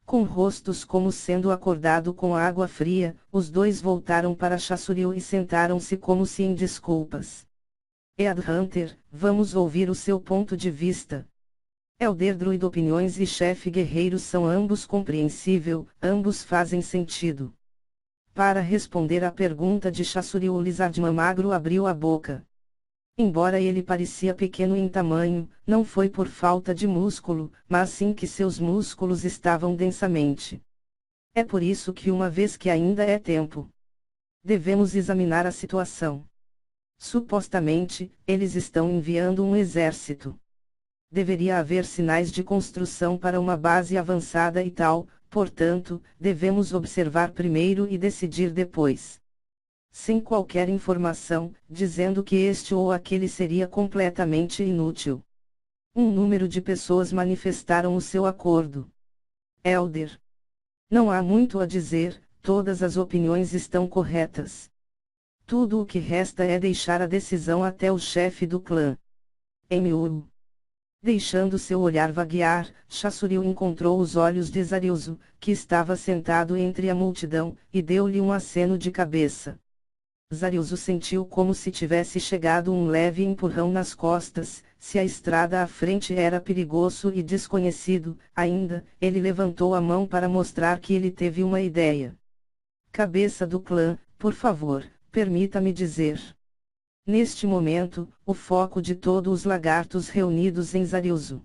Com rostos como sendo acordado com água fria, os dois voltaram para Chassuriu e sentaram-se como se em desculpas. Ead Hunter, vamos ouvir o seu ponto de vista. Elder Druid opiniões e chefe guerreiro são ambos compreensível, ambos fazem sentido. Para responder à pergunta de Chassuriu, o lizardman magro abriu a boca. Embora ele parecia pequeno em tamanho, não foi por falta de músculo, mas sim que seus músculos estavam densamente. É por isso que uma vez que ainda é tempo, devemos examinar a situação. Supostamente, eles estão enviando um exército. Deveria haver sinais de construção para uma base avançada e tal, portanto, devemos observar primeiro e decidir depois. Sem qualquer informação, dizendo que este ou aquele seria completamente inútil. Um número de pessoas manifestaram o seu acordo. Elder. Não há muito a dizer, todas as opiniões estão corretas. Tudo o que resta é deixar a decisão até o chefe do clã. Emiuru. Deixando seu olhar vaguear, Chassuriu encontrou os olhos de Zariuso, que estava sentado entre a multidão, e deu-lhe um aceno de cabeça. Zariuso sentiu como se tivesse chegado um leve empurrão nas costas. Se a estrada à frente era perigoso e desconhecido, ainda, ele levantou a mão para mostrar que ele teve uma ideia. Cabeça do clã, por favor, permita-me dizer. Neste momento, o foco de todos os lagartos reunidos em Zariuso.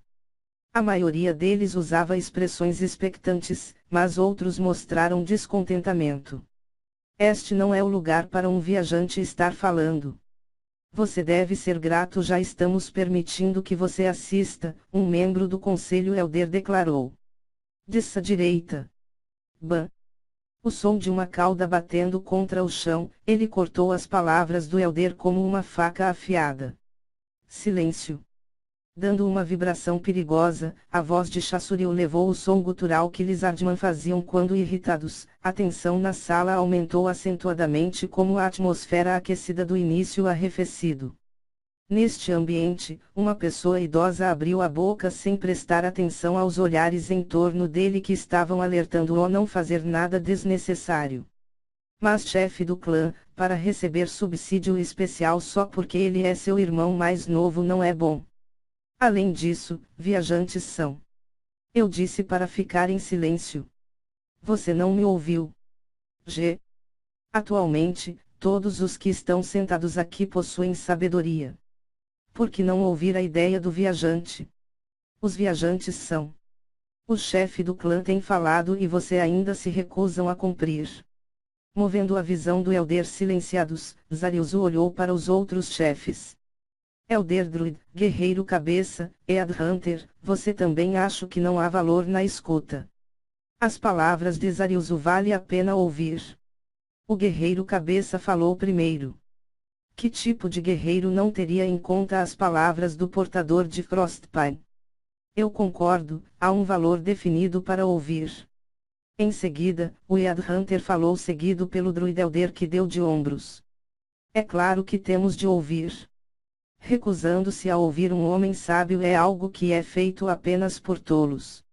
A maioria deles usava expressões expectantes, mas outros mostraram descontentamento. Este não é o lugar para um viajante estar falando. Você deve ser grato, já estamos permitindo que você assista, um membro do Conselho Elder declarou. Dessa direita. Ban. O som de uma cauda batendo contra o chão, ele cortou as palavras do Elder como uma faca afiada. Silêncio. Dando uma vibração perigosa, a voz de Chassuriu levou o som gutural que lizardman faziam quando irritados. A tensão na sala aumentou acentuadamente como a atmosfera aquecida do início arrefecido. Neste ambiente, uma pessoa idosa abriu a boca sem prestar atenção aos olhares em torno dele que estavam alertando-o a não fazer nada desnecessário. Mas chefe do clã, para receber subsídio especial só porque ele é seu irmão mais novo não é bom. Além disso, viajantes são. Eu disse para ficar em silêncio. Você não me ouviu. G. Atualmente, todos os que estão sentados aqui possuem sabedoria. Por que não ouvir a ideia do viajante? Os viajantes são. O chefe do clã tem falado e você ainda se recusam a cumprir. Movendo a visão do Elder silenciados, Zariuso olhou para os outros chefes. Elder Druid, guerreiro cabeça, Ead Hunter, você também acha que não há valor na escuta. As palavras de Zariuso vale a pena ouvir. O guerreiro cabeça falou primeiro. Que tipo de guerreiro não teria em conta as palavras do portador de Frostpine? Eu concordo, há um valor definido para ouvir. Em seguida, o Ead Hunter falou seguido pelo Druid Elder que deu de ombros. É claro que temos de ouvir. Recusando-se a ouvir um homem sábio é algo que é feito apenas por tolos.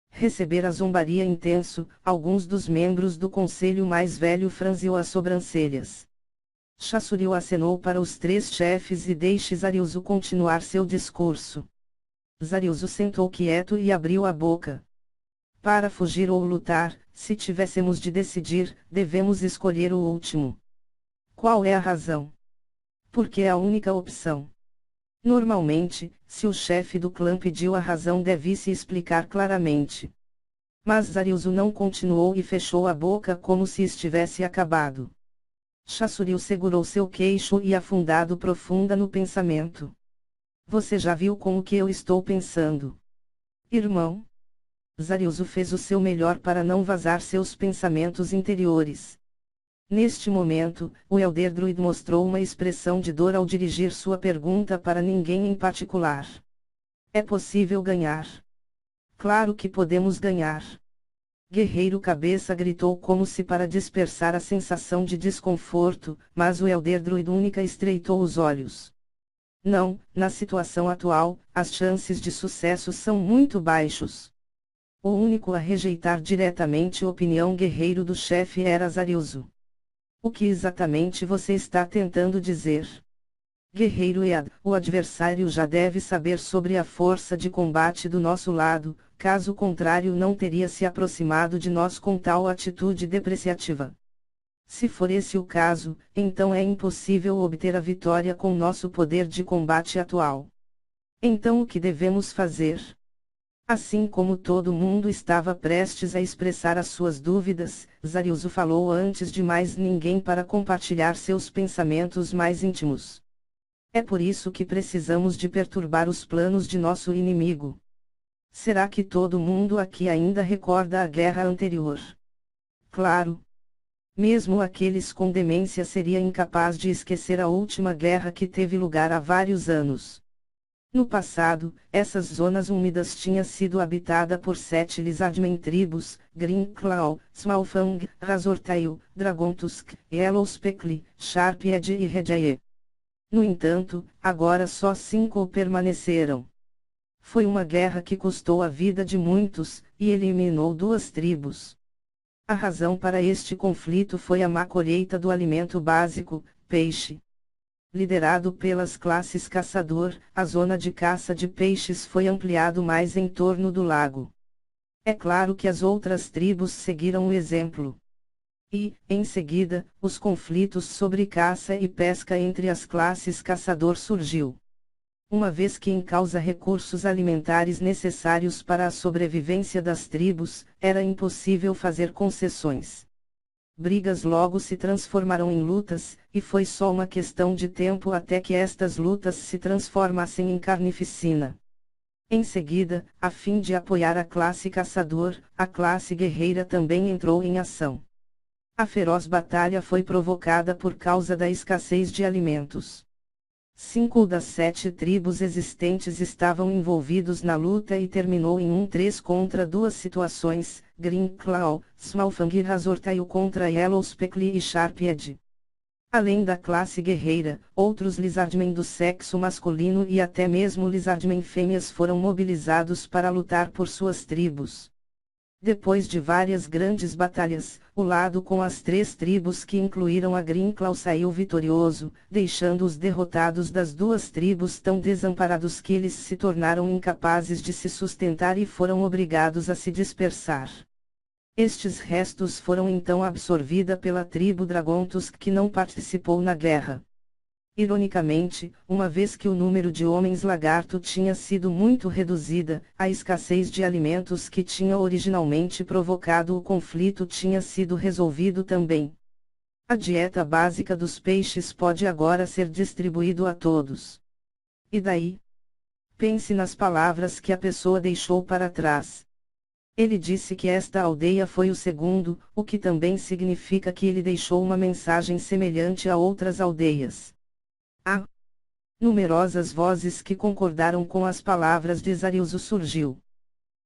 Receber a zombaria intenso, alguns dos membros do conselho mais velho franziu as sobrancelhas. Chassuriu acenou para os três chefes e deixe Zariuso continuar seu discurso. Zariuso sentou quieto e abriu a boca. Para fugir ou lutar, se tivéssemos de decidir, devemos escolher o último. Qual é a razão? Porque é a única opção. Normalmente, se o chefe do clã pediu a razão deve se explicar claramente. Mas Zariusu não continuou e fechou a boca como se estivesse acabado. Chassuril segurou seu queixo e afundado profunda no pensamento. Você já viu com o que eu estou pensando? Irmão? Zariusu fez o seu melhor para não vazar seus pensamentos interiores. Neste momento, o Elder Druid mostrou uma expressão de dor ao dirigir sua pergunta para ninguém em particular. É possível ganhar. Claro que podemos ganhar. Guerreiro Cabeça gritou como se para dispersar a sensação de desconforto, mas o Elder Druid única estreitou os olhos. Não, na situação atual, as chances de sucesso são muito baixos. O único a rejeitar diretamente a opinião guerreiro do chefe era Zariusu. O que exatamente você está tentando dizer? Guerreiro Ead, o adversário já deve saber sobre a força de combate do nosso lado, caso contrário não teria se aproximado de nós com tal atitude depreciativa. Se for esse o caso, então é impossível obter a vitória com nosso poder de combate atual. Então o que devemos fazer? Assim como todo mundo estava prestes a expressar as suas dúvidas, Zariusu falou antes de mais ninguém para compartilhar seus pensamentos mais íntimos. É por isso que precisamos de perturbar os planos de nosso inimigo. Será que todo mundo aqui ainda recorda a guerra anterior? Claro. Mesmo aqueles com demência seria incapaz de esquecer a última guerra que teve lugar há vários anos. No passado, essas zonas úmidas tinham sido habitadas por 7 Lizardmen tribos, Greenclaw, Smalfang, Razortail, Dragontusk, Yellowspeckle, Sharphead e Redaye. No entanto, agora só 5 permaneceram. Foi uma guerra que custou a vida de muitos, e eliminou 2 tribos. A razão para este conflito foi a má colheita do alimento básico, peixe. Liderado pelas classes caçador, a zona de caça de peixes foi ampliado mais em torno do lago. É claro que as outras tribos seguiram o exemplo. E, em seguida, os conflitos sobre caça e pesca entre as classes caçador surgiu. Uma vez que em causa recursos alimentares necessários para a sobrevivência das tribos, era impossível fazer concessões. Brigas logo se transformaram em lutas, e foi só uma questão de tempo até que estas lutas se transformassem em carnificina. Em seguida, a fim de apoiar a classe caçador, a classe guerreira também entrou em ação. A feroz batalha foi provocada por causa da escassez de alimentos. 5 das 7 tribos existentes estavam envolvidos na luta e terminou em um 3 contra 2 situações, Greenclaw, Smalfang e Razortail contra Yellowspeckle e Sharphead. Além da classe guerreira, outros Lizardmen do sexo masculino e até mesmo Lizardmen fêmeas foram mobilizados para lutar por suas tribos. Depois de várias grandes batalhas, o lado com as 3 tribos que incluíram a Greenclaw saiu vitorioso, deixando os derrotados das 2 tribos tão desamparados que eles se tornaram incapazes de se sustentar e foram obrigados a se dispersar. Estes restos foram então absorvidos pela tribo Dragontusk que não participou na guerra. Ironicamente, uma vez que o número de homens lagarto tinha sido muito reduzida, a escassez de alimentos que tinha originalmente provocado o conflito tinha sido resolvido também. A dieta básica dos peixes pode agora ser distribuído a todos. E daí? Pense nas palavras que a pessoa deixou para trás. Ele disse que esta aldeia foi o segundo, o que também significa que ele deixou uma mensagem semelhante a outras aldeias. Há numerosas vozes que concordaram com as palavras de Zariusu surgiu.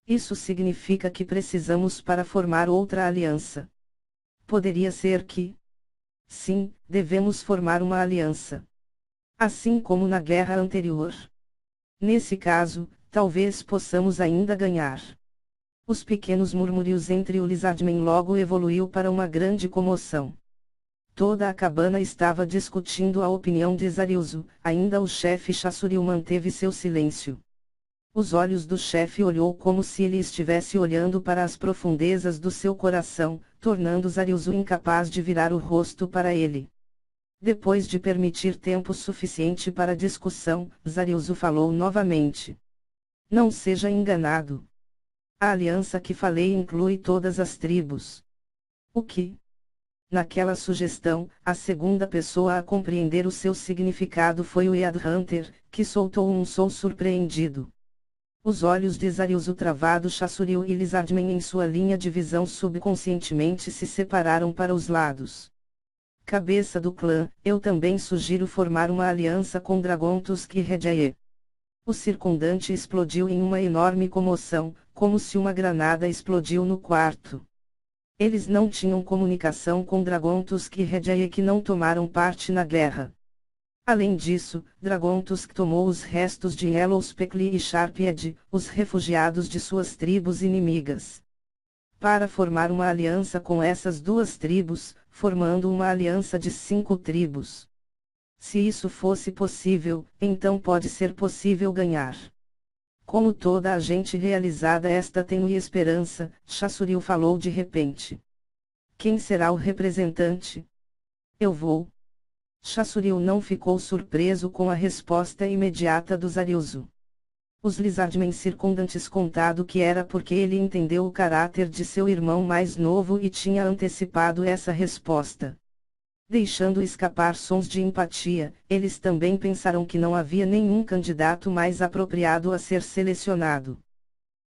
Isso significa que precisamos para formar outra aliança. Poderia ser que? Sim, devemos formar uma aliança. Assim como na guerra anterior. Nesse caso, talvez possamos ainda ganhar. Os pequenos murmúrios entre o Lizardmen logo evoluiu para uma grande comoção. Toda a cabana estava discutindo a opinião de Zariusu, ainda o chefe Chassuril manteve seu silêncio. Os olhos do chefe olhou como se ele estivesse olhando para as profundezas do seu coração, tornando Zariusu incapaz de virar o rosto para ele. Depois de permitir tempo suficiente para discussão, Zariusu falou novamente. Não seja enganado. A aliança que falei inclui todas as tribos. O que? Naquela sugestão, a segunda pessoa a compreender o seu significado foi o Yadhunter, que soltou um som surpreendido. Os olhos de Zarius o travado Chassuriu e Lizardman em sua linha de visão subconscientemente se separaram para os lados. Cabeça do clã, eu também sugiro formar uma aliança com Dragontusk e Rejae. O circundante explodiu em uma enorme comoção, como se uma granada explodiu no quarto. Eles não tinham comunicação com Dragontusk e Rejae que não tomaram parte na guerra. Além disso, Dragontusk tomou os restos de Yellowspeckley e Sharphead, os refugiados de suas tribos inimigas. Para formar uma aliança com essas duas tribos, formando uma aliança de 5 tribos. Se isso fosse possível, então pode ser possível ganhar. Como toda a gente realizada esta tênue esperança, Chassuriu falou de repente. Quem será o representante? Eu vou. Chassuriu não ficou surpreso com a resposta imediata do Zariuzu. Os Lizardmen circundantes contado que era porque ele entendeu o caráter de seu irmão mais novo e tinha antecipado essa resposta. Deixando escapar sons de empatia, eles também pensaram que não havia nenhum candidato mais apropriado a ser selecionado.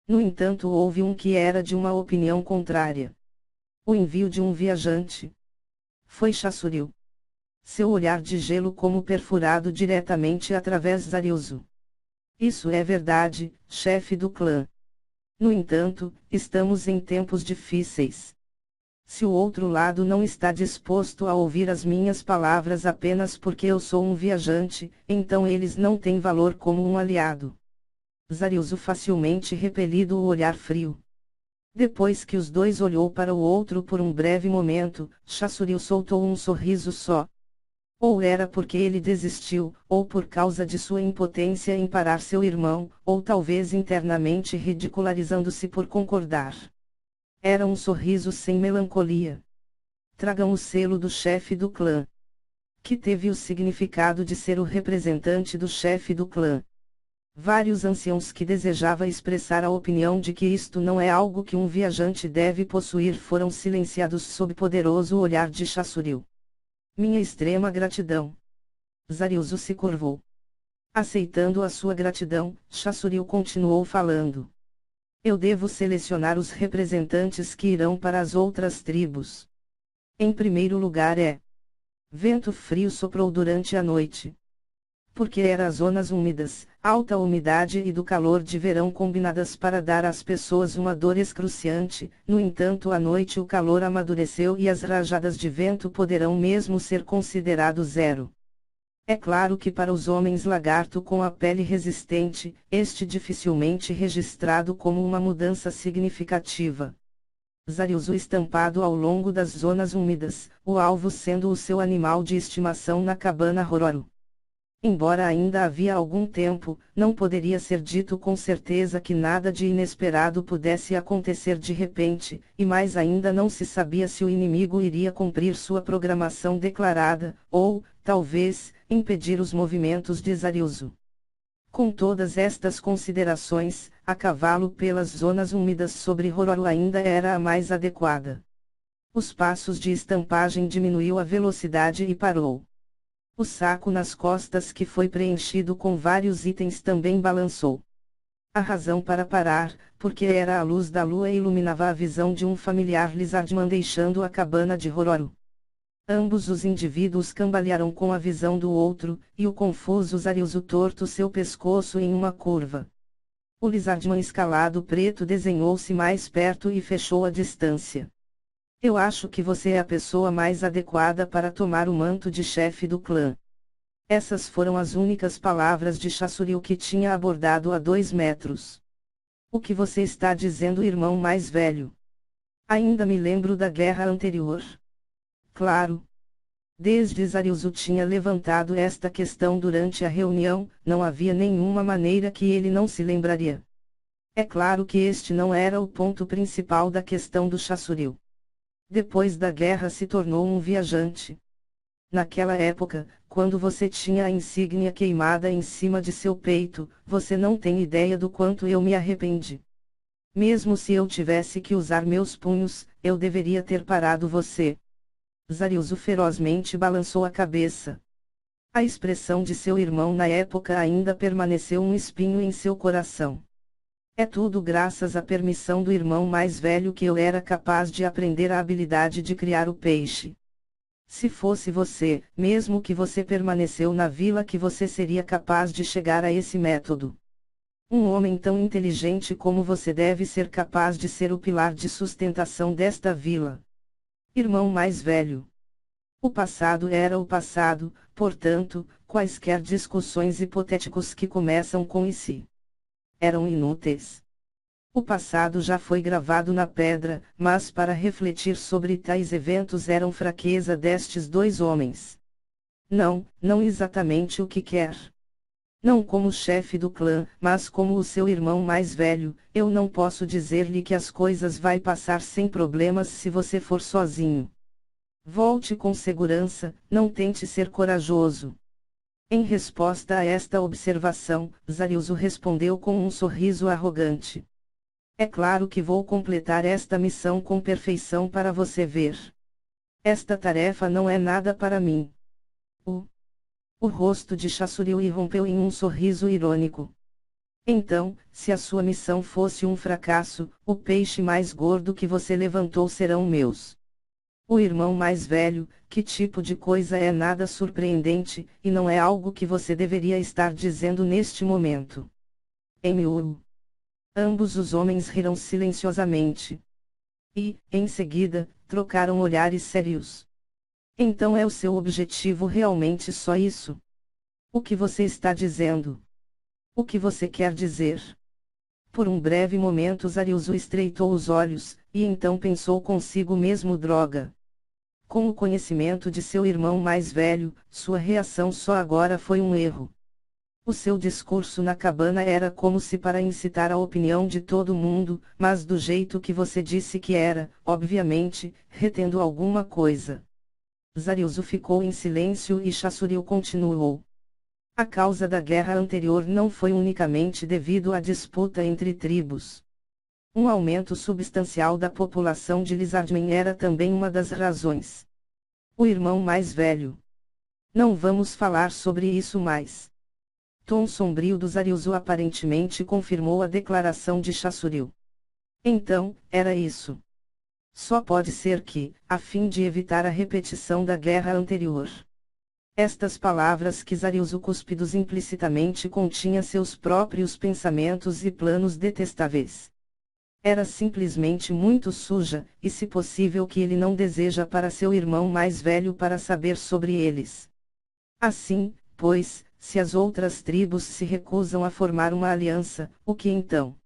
No entanto, houve um que era de uma opinião contrária. O envio de um viajante. Foi Chassuriu. Seu olhar de gelo como perfurado diretamente através de Zariuzu. Isso é verdade, chefe do clã. No entanto, estamos em tempos difíceis. Se o outro lado não está disposto a ouvir as minhas palavras apenas porque eu sou um viajante, então eles não têm valor como um aliado. Zariuzu facilmente repelido o olhar frio. Depois que os dois olhou para o outro por um breve momento, Chassuriu soltou um sorriso só. Ou era porque ele desistiu, ou por causa de sua impotência em parar seu irmão, ou talvez internamente ridicularizando-se por concordar. Era um sorriso sem melancolia. Tragam o selo do chefe do clã. Que teve o significado de ser o representante do chefe do clã. Vários anciãos que desejava expressar a opinião de que isto não é algo que um viajante deve possuir foram silenciados sob poderoso olhar de Chassuriu. Minha extrema gratidão. Zariuzu se curvou. Aceitando a sua gratidão, Chassuriu continuou falando. Eu devo selecionar os representantes que irão para as outras tribos. Em primeiro lugar Vento frio soprou durante a noite. Porque eram zonas úmidas, alta umidade e do calor de verão combinadas para dar às pessoas uma dor excruciante, no entanto à noite o calor amadureceu e as rajadas de vento poderão mesmo ser considerados zero. É claro que para os homens lagarto com a pele resistente, este dificilmente registrado como uma mudança significativa. Zariuzu estampado ao longo das zonas úmidas, o alvo sendo o seu animal de estimação na cabana Rororo. Embora ainda havia algum tempo, não poderia ser dito com certeza que nada de inesperado pudesse acontecer de repente, e mais ainda não se sabia se o inimigo iria cumprir sua programação declarada, ou, talvez, impedir os movimentos de Zariuzu. Com todas estas considerações, a cavalo pelas zonas úmidas sobre Rororo ainda era a mais adequada. Os passos de estampagem diminuiu a velocidade e parou. O saco nas costas que foi preenchido com vários itens também balançou. A razão para parar, porque era a luz da lua e iluminava a visão de um familiar Lizardman deixando a cabana de Rororo. Ambos os indivíduos cambalearam com a visão do outro, e o confuso Zariuzu torto seu pescoço em uma curva. O Lizardman escalado preto desenhou-se mais perto e fechou a distância. Eu acho que você é a pessoa mais adequada para tomar o manto de chefe do clã. Essas foram as únicas palavras de Chassuriu que tinha abordado a 2 metros. O que você está dizendo, irmão mais velho? Ainda me lembro da guerra anterior. Claro. Desde Zariuzu tinha levantado esta questão durante a reunião, não havia nenhuma maneira que ele não se lembraria. É claro que este não era o ponto principal da questão do Chassuriu. Depois da guerra se tornou um viajante. Naquela época, quando você tinha a insígnia queimada em cima de seu peito, você não tem ideia do quanto eu me arrependi. Mesmo se eu tivesse que usar meus punhos, eu deveria ter parado você. Zariuso ferozmente balançou a cabeça. A expressão de seu irmão na época ainda permaneceu um espinho em seu coração. É tudo graças à permissão do irmão mais velho que eu era capaz de aprender a habilidade de criar o peixe. Se fosse você, mesmo que você permaneceu na vila, que você seria capaz de chegar a esse método. Um homem tão inteligente como você deve ser capaz de ser o pilar de sustentação desta vila. Irmão mais velho. O passado era o passado, portanto, quaisquer discussões hipotéticos que começam com "e se" eram inúteis. O passado já foi gravado na pedra, mas para refletir sobre tais eventos eram fraqueza destes dois homens. Não exatamente o que quer. Não como chefe do clã, mas como o seu irmão mais velho, eu não posso dizer-lhe que as coisas vai passar sem problemas se você for sozinho. Volte com segurança, não tente ser corajoso. Em resposta a esta observação, Zariuso respondeu com um sorriso arrogante. É claro que vou completar esta missão com perfeição para você ver. Esta tarefa não é nada para mim. O rosto de Chassuril irrompeu em um sorriso irônico. Então, se a sua missão fosse um fracasso, o peixe mais gordo que você levantou serão meus. O irmão mais velho, que tipo de coisa é nada surpreendente, e não é algo que você deveria estar dizendo neste momento. Emiuru. Ambos os homens riram silenciosamente. E, em seguida, trocaram olhares sérios. Então é o seu objetivo realmente só isso? O que você está dizendo? O que você quer dizer? Por um breve momento Zariuso estreitou os olhos, e então pensou consigo mesmo: droga. Com o conhecimento de seu irmão mais velho, sua reação só agora foi um erro. O seu discurso na cabana era como se para incitar a opinião de todo mundo, mas do jeito que você disse que era, obviamente, retendo alguma coisa. Zariuso ficou em silêncio e Chassuril continuou. A causa da guerra anterior não foi unicamente devido à disputa entre tribos. Um aumento substancial da população de Lizardman era também uma das razões. O irmão mais velho. Não vamos falar sobre isso mais. Tom sombrio do Zariuso aparentemente confirmou a declaração de Chassuril. Então, era isso. Só pode ser que, a fim de evitar a repetição da guerra anterior. Estas palavras que Zariuso cúspidos implicitamente continha seus próprios pensamentos e planos detestáveis. Era simplesmente muito suja, e se possível que ele não deseja para seu irmão mais velho para saber sobre eles. Assim, pois, se as outras tribos se recusam a formar uma aliança, o que então?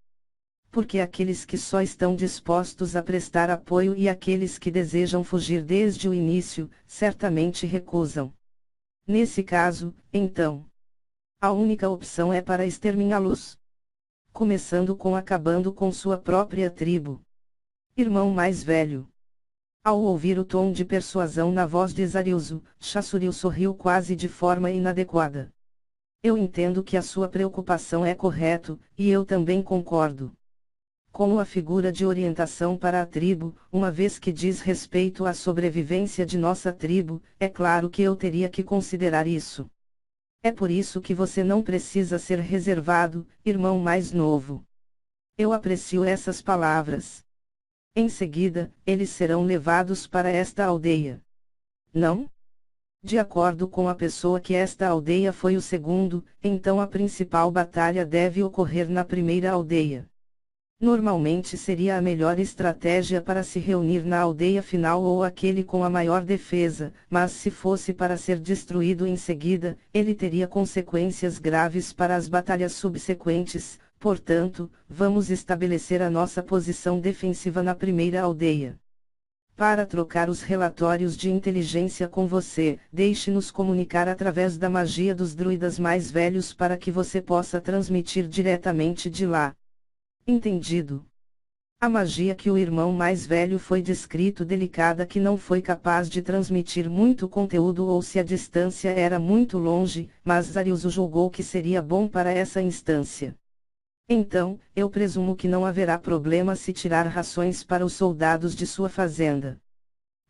Porque aqueles que só estão dispostos a prestar apoio e aqueles que desejam fugir desde o início, certamente recusam. Nesse caso, então, a única opção é para exterminá-los. Começando com acabando com sua própria tribo. Irmão mais velho. Ao ouvir o tom de persuasão na voz de Zariuso, Chassuril sorriu quase de forma inadequada. Eu entendo que a sua preocupação é correto, e eu também concordo. Como a figura de orientação para a tribo, uma vez que diz respeito à sobrevivência de nossa tribo, é claro que eu teria que considerar isso. É por isso que você não precisa ser reservado, irmão mais novo. Eu aprecio essas palavras. Em seguida, eles serão levados para esta aldeia. Não? De acordo com a pessoa que esta aldeia foi o segundo, então a principal batalha deve ocorrer na primeira aldeia. Normalmente seria a melhor estratégia para se reunir na aldeia final ou aquele com a maior defesa, mas se fosse para ser destruído em seguida, ele teria consequências graves para as batalhas subsequentes. Portanto, vamos estabelecer a nossa posição defensiva na primeira aldeia. Para trocar os relatórios de inteligência com você, deixe-nos comunicar através da magia dos druidas mais velhos para que você possa transmitir diretamente de lá. Entendido. A magia que o irmão mais velho foi descrito delicada que não foi capaz de transmitir muito conteúdo ou se a distância era muito longe, mas Zariuso julgou que seria bom para essa instância. Então, eu presumo que não haverá problema se tirar rações para os soldados de sua fazenda.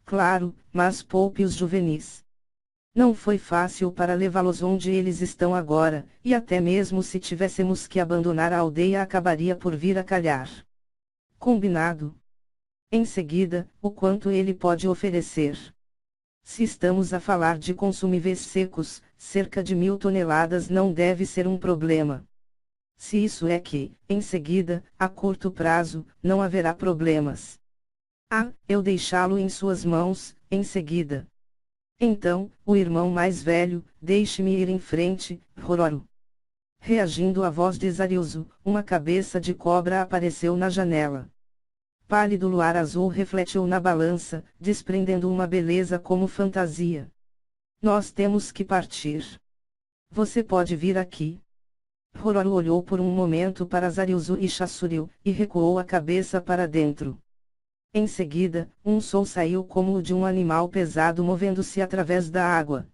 Claro, mas poupe os juvenis. Não foi fácil para levá-los onde eles estão agora, e até mesmo se tivéssemos que abandonar a aldeia acabaria por vir a calhar. Combinado. Em seguida, o quanto ele pode oferecer. Se estamos a falar de consumíveis secos, cerca de 1.000 toneladas não deve ser um problema. Se isso é que, em seguida, a curto prazo, não haverá problemas. Eu deixá-lo em suas mãos, em seguida. Então, o irmão mais velho, deixe-me ir em frente, Rororo. Reagindo à voz de Zarilzo, uma cabeça de cobra apareceu na janela. Pálido luar azul refletiu na balança, desprendendo uma beleza como fantasia. Nós temos que partir. Você pode vir aqui. Rororo olhou por um momento para Zarilzo e Chassuril, e recuou a cabeça para dentro. Em seguida, um som saiu como o de um animal pesado movendo-se através da água.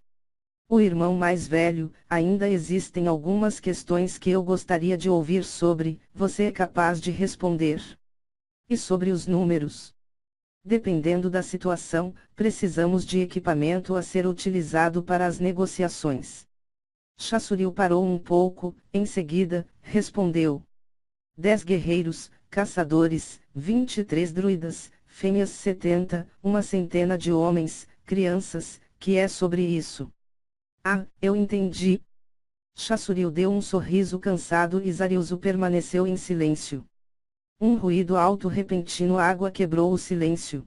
O irmão mais velho, ainda existem algumas questões que eu gostaria de ouvir sobre, você é capaz de responder. E sobre os números? Dependendo da situação, precisamos de equipamento a ser utilizado para as negociações. Chassuril parou um pouco, em seguida, respondeu. 10 guerreiros, caçadores, 23 druidas, fêmeas 70, uma centena de homens, crianças, que é sobre isso. Eu entendi. Chassuril deu um sorriso cansado e Zarilzo permaneceu em silêncio. Um ruído alto repentino água quebrou o silêncio.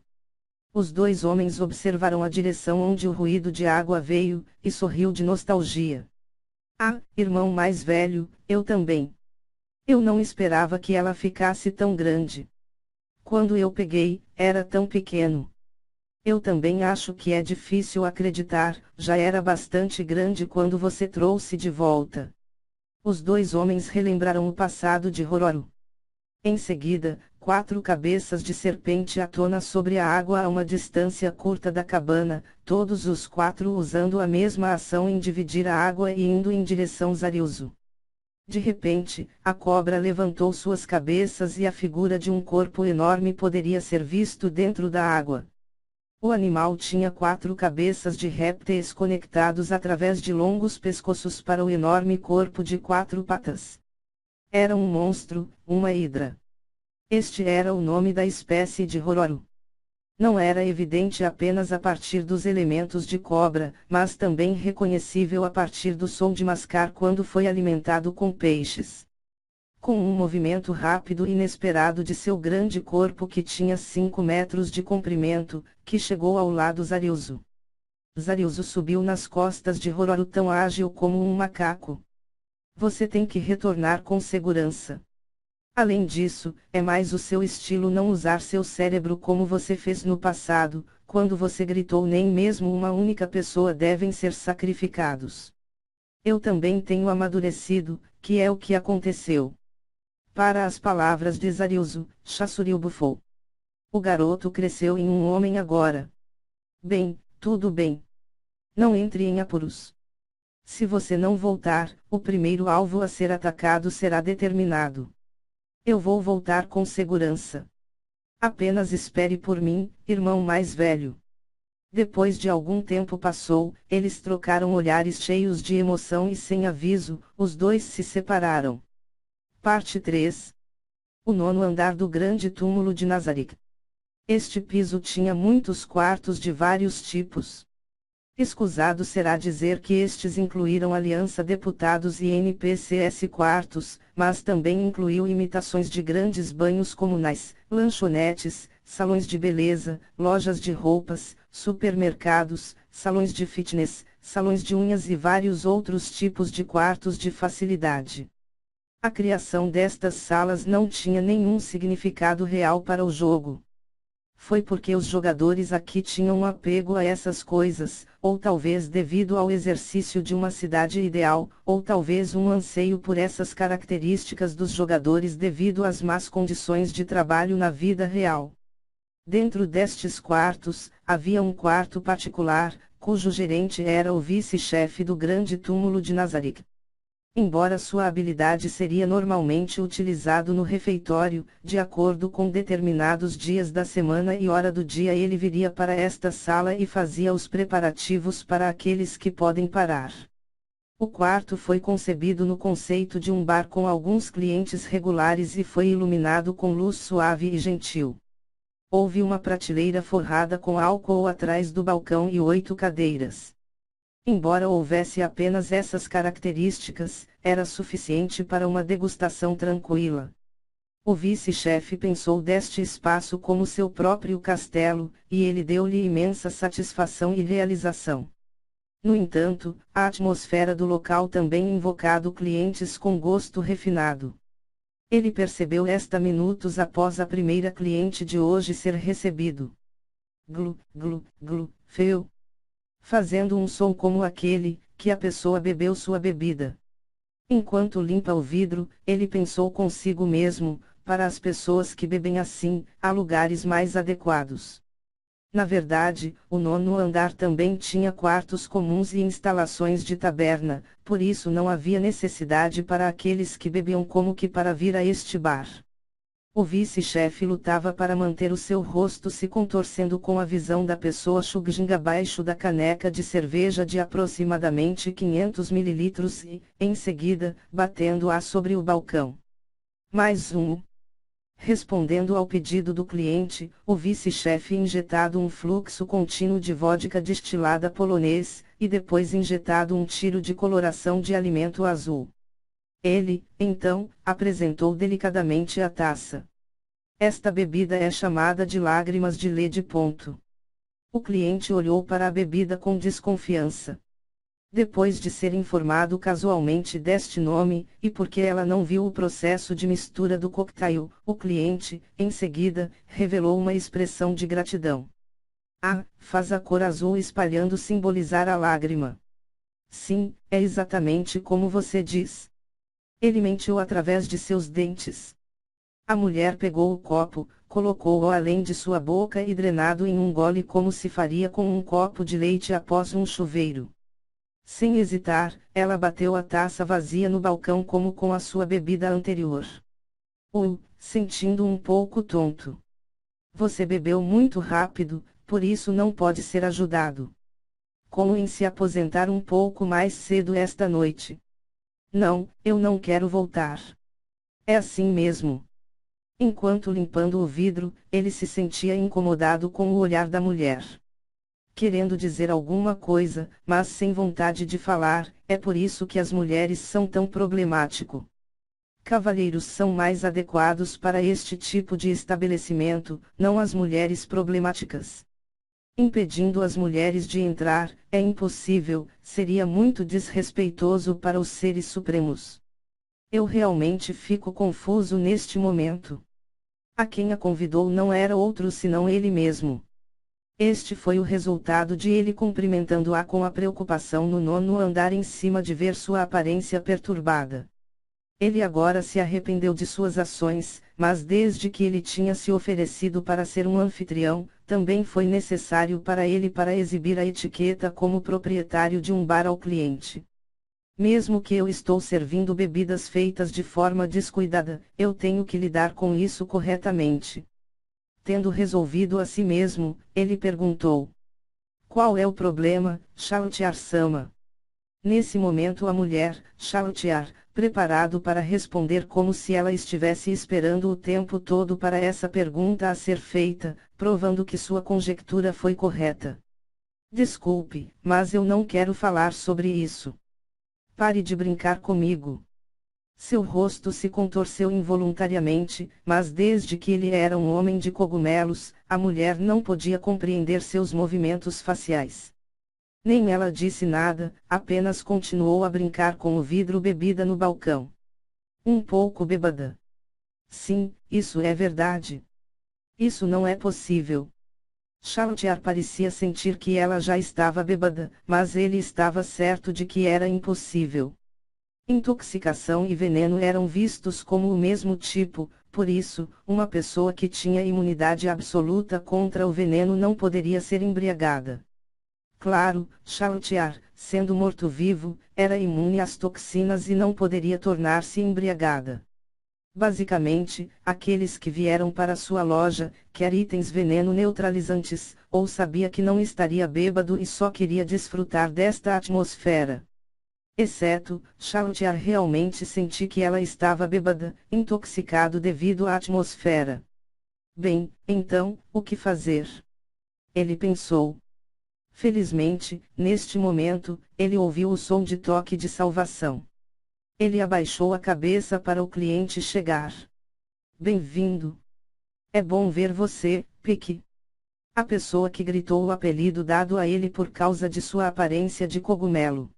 Os dois homens observaram a direção onde o ruído de água veio, e sorriu de nostalgia. Irmão mais velho, eu também. Eu não esperava que ela ficasse tão grande. Quando eu peguei, era tão pequeno. Eu também acho que é difícil acreditar, já era bastante grande quando você trouxe de volta. Os dois homens relembraram o passado de Rororo. Em seguida, 4 cabeças de serpente à tona sobre a água a uma distância curta da cabana, todos os 4 usando a mesma ação em dividir a água e indo em direção Zarilzo. De repente, a cobra levantou suas cabeças e a figura de um corpo enorme poderia ser visto dentro da água. O animal tinha 4 cabeças de répteis conectados através de longos pescoços para o enorme corpo de 4 patas. Era um monstro, uma hidra. Este era o nome da espécie de Rororo. Não era evidente apenas a partir dos elementos de cobra, mas também reconhecível a partir do som de mascar quando foi alimentado com peixes. Com um movimento rápido e inesperado de seu grande corpo que tinha 5 metros de comprimento, que chegou ao lado Zarilzo. Zarilzo subiu nas costas de Rororo tão ágil como um macaco. Você tem que retornar com segurança. Além disso, é mais o seu estilo não usar seu cérebro como você fez no passado, quando você gritou nem mesmo uma única pessoa devem ser sacrificados. Eu também tenho amadurecido, que é o que aconteceu. Para as palavras de Zarilzo, Chassuril bufou. O garoto cresceu em um homem agora. Bem, tudo bem. Não entre em apuros. Se você não voltar, o primeiro alvo a ser atacado será determinado. Eu vou voltar com segurança. Apenas espere por mim, irmão mais velho. Depois de algum tempo passou, eles trocaram olhares cheios de emoção e sem aviso, os dois se separaram. Parte 3. O 9º andar do grande túmulo de Nazarick. Este piso tinha muitos quartos de vários tipos. Escusado será dizer que estes incluíram aliança deputados e NPCS quartos, mas também incluiu imitações de grandes banhos comunais, lanchonetes, salões de beleza, lojas de roupas, supermercados, salões de fitness, salões de unhas e vários outros tipos de quartos de facilidade. A criação destas salas não tinha nenhum significado real para o jogo. Foi porque os jogadores aqui tinham um apego a essas coisas, ou talvez devido ao exercício de uma cidade ideal, ou talvez um anseio por essas características dos jogadores devido às más condições de trabalho na vida real. Dentro destes quartos, havia um quarto particular, cujo gerente era o vice-chefe do grande túmulo de Nazarick. Embora sua habilidade seria normalmente utilizado no refeitório, de acordo com determinados dias da semana e hora do dia ele viria para esta sala e fazia os preparativos para aqueles que podem parar. O quarto foi concebido no conceito de um bar com alguns clientes regulares e foi iluminado com luz suave e gentil. Houve uma prateleira forrada com álcool atrás do balcão e 8 cadeiras. Embora houvesse apenas essas características, era suficiente para uma degustação tranquila. O vice-chefe pensou deste espaço como seu próprio castelo, e ele deu-lhe imensa satisfação e realização. No entanto, a atmosfera do local também invocado clientes com gosto refinado. Ele percebeu esta minutos após a primeira cliente de hoje ser recebido. Glu, glu, glu, feu. Fazendo um som como aquele, que a pessoa bebeu sua bebida. Enquanto limpa o vidro, ele pensou consigo mesmo, para as pessoas que bebem assim, há lugares mais adequados. Na verdade, o 9º andar também tinha quartos comuns e instalações de taberna, por isso não havia necessidade para aqueles que bebiam como que para vir a este bar. O vice-chefe lutava para manter o seu rosto se contorcendo com a visão da pessoa chugging abaixo da caneca de cerveja de aproximadamente 500 ml e, em seguida, batendo-a sobre o balcão. Mais um. Respondendo ao pedido do cliente, o vice-chefe injetado um fluxo contínuo de vodka destilada polonês, e depois injetado um tiro de coloração de alimento azul. Ele, então, apresentou delicadamente a taça. Esta bebida é chamada de lágrimas de leite. O cliente olhou para a bebida com desconfiança. Depois de ser informado casualmente deste nome, e porque ela não viu o processo de mistura do cocktail, o cliente, em seguida, revelou uma expressão de gratidão. Ah, faz a cor azul espalhando simbolizar a lágrima. Sim, é exatamente como você diz. Ele mentiu através de seus dentes. A mulher pegou o copo, colocou-o além de sua boca e drenado em um gole como se faria com um copo de leite após um chuveiro. Sem hesitar, ela bateu a taça vazia no balcão como com a sua bebida anterior. Sentindo um pouco tonto. Você bebeu muito rápido, por isso não pode ser ajudado. Como em se aposentar um pouco mais cedo esta noite. Não, eu não quero voltar. É assim mesmo. Enquanto limpando o vidro, ele se sentia incomodado com o olhar da mulher. Querendo dizer alguma coisa, mas sem vontade de falar, é por isso que as mulheres são tão problemático. Cavalheiros são mais adequados para este tipo de estabelecimento, não as mulheres problemáticas. Impedindo as mulheres de entrar, é impossível, seria muito desrespeitoso para os seres supremos. Eu realmente fico confuso neste momento. A quem a convidou não era outro senão ele mesmo. Este foi o resultado de ele cumprimentando-a com a preocupação no 9º andar em cima de ver sua aparência perturbada. Ele agora se arrependeu de suas ações, mas desde que ele tinha se oferecido para ser um anfitrião, também foi necessário para ele para exibir a etiqueta como proprietário de um bar ao cliente. Mesmo que eu estou servindo bebidas feitas de forma descuidada, eu tenho que lidar com isso corretamente. Tendo resolvido a si mesmo, ele perguntou: qual é o problema, Chautiar-sama? Nesse momento a mulher, Chautiar, preparado para responder como se ela estivesse esperando o tempo todo para essa pergunta a ser feita, provando que sua conjectura foi correta. Desculpe, mas eu não quero falar sobre isso. Pare de brincar comigo. Seu rosto se contorceu involuntariamente, mas desde que ele era um homem de cogumelos, a mulher não podia compreender seus movimentos faciais. Nem ela disse nada, apenas continuou a brincar com o vidro bebida no balcão. Um pouco bêbada. Sim, isso é verdade. Isso não é possível. Chautiar parecia sentir que ela já estava bêbada, mas ele estava certo de que era impossível. Intoxicação e veneno eram vistos como o mesmo tipo, por isso, uma pessoa que tinha imunidade absoluta contra o veneno não poderia ser embriagada. Claro, Chautiar, sendo morto-vivo, era imune às toxinas e não poderia tornar-se embriagada. Basicamente, aqueles que vieram para sua loja, quer itens veneno neutralizantes, ou sabia que não estaria bêbado e só queria desfrutar desta atmosfera. Exceto, Chautiar realmente senti que ela estava bêbada, intoxicado devido à atmosfera. Bem, então, o que fazer? Ele pensou. Felizmente, neste momento, ele ouviu o som de toque de salvação. Ele abaixou a cabeça para o cliente chegar. Bem-vindo. É bom ver você, Pique. A pessoa que gritou o apelido dado a ele por causa de sua aparência de cogumelo.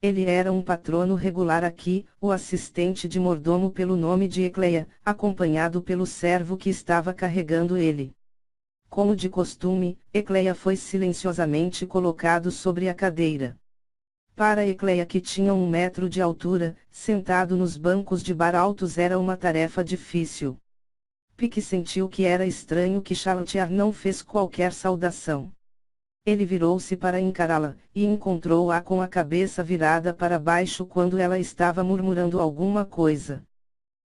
Ele era um patrono regular aqui, o assistente de mordomo pelo nome de Ecleia, acompanhado pelo servo que estava carregando ele. Como de costume, Ecleia foi silenciosamente colocado sobre a cadeira. Para Ecleia, que tinha 1 metro de altura, sentado nos bancos de bar altos era uma tarefa difícil. Pique sentiu que era estranho que Chautiar não fez qualquer saudação. Ele virou-se para encará-la, e encontrou-a com a cabeça virada para baixo quando ela estava murmurando alguma coisa.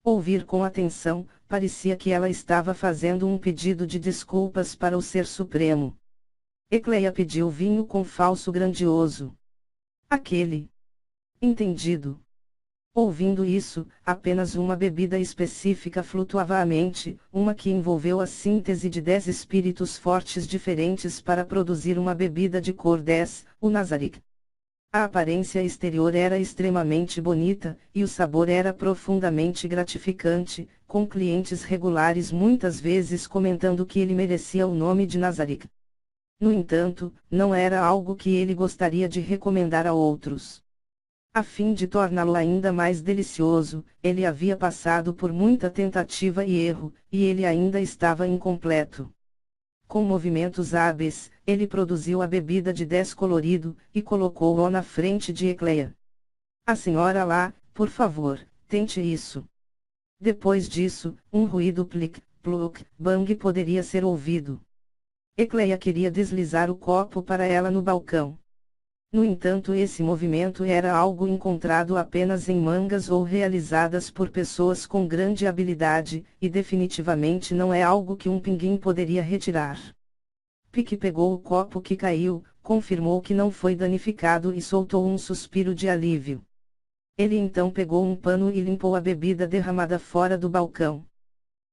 Ouvir com atenção, parecia que ela estava fazendo um pedido de desculpas para o Ser Supremo. Ecleia pediu vinho com falso grandioso. Aquele. Entendido. Ouvindo isso, apenas uma bebida específica flutuava à mente, uma que envolveu a síntese de 10 espíritos fortes diferentes para produzir uma bebida de cor 10, o Nazarick. A aparência exterior era extremamente bonita, e o sabor era profundamente gratificante, com clientes regulares muitas vezes comentando que ele merecia o nome de Nazarick. No entanto, não era algo que ele gostaria de recomendar a outros. A fim de torná-lo ainda mais delicioso, ele havia passado por muita tentativa e erro, e ele ainda estava incompleto. Com movimentos hábeis, ele produziu a bebida de 10 colorido, e colocou-o na frente de Ecleia. A senhora lá, por favor, tente isso. Depois disso, um ruído plic, pluc, bang poderia ser ouvido. Ecleia queria deslizar o copo para ela no balcão. No entanto, esse movimento era algo encontrado apenas em mangas ou realizadas por pessoas com grande habilidade, e definitivamente não é algo que um pinguim poderia retirar. Pique pegou o copo que caiu, confirmou que não foi danificado e soltou um suspiro de alívio. Ele então pegou um pano e limpou a bebida derramada fora do balcão.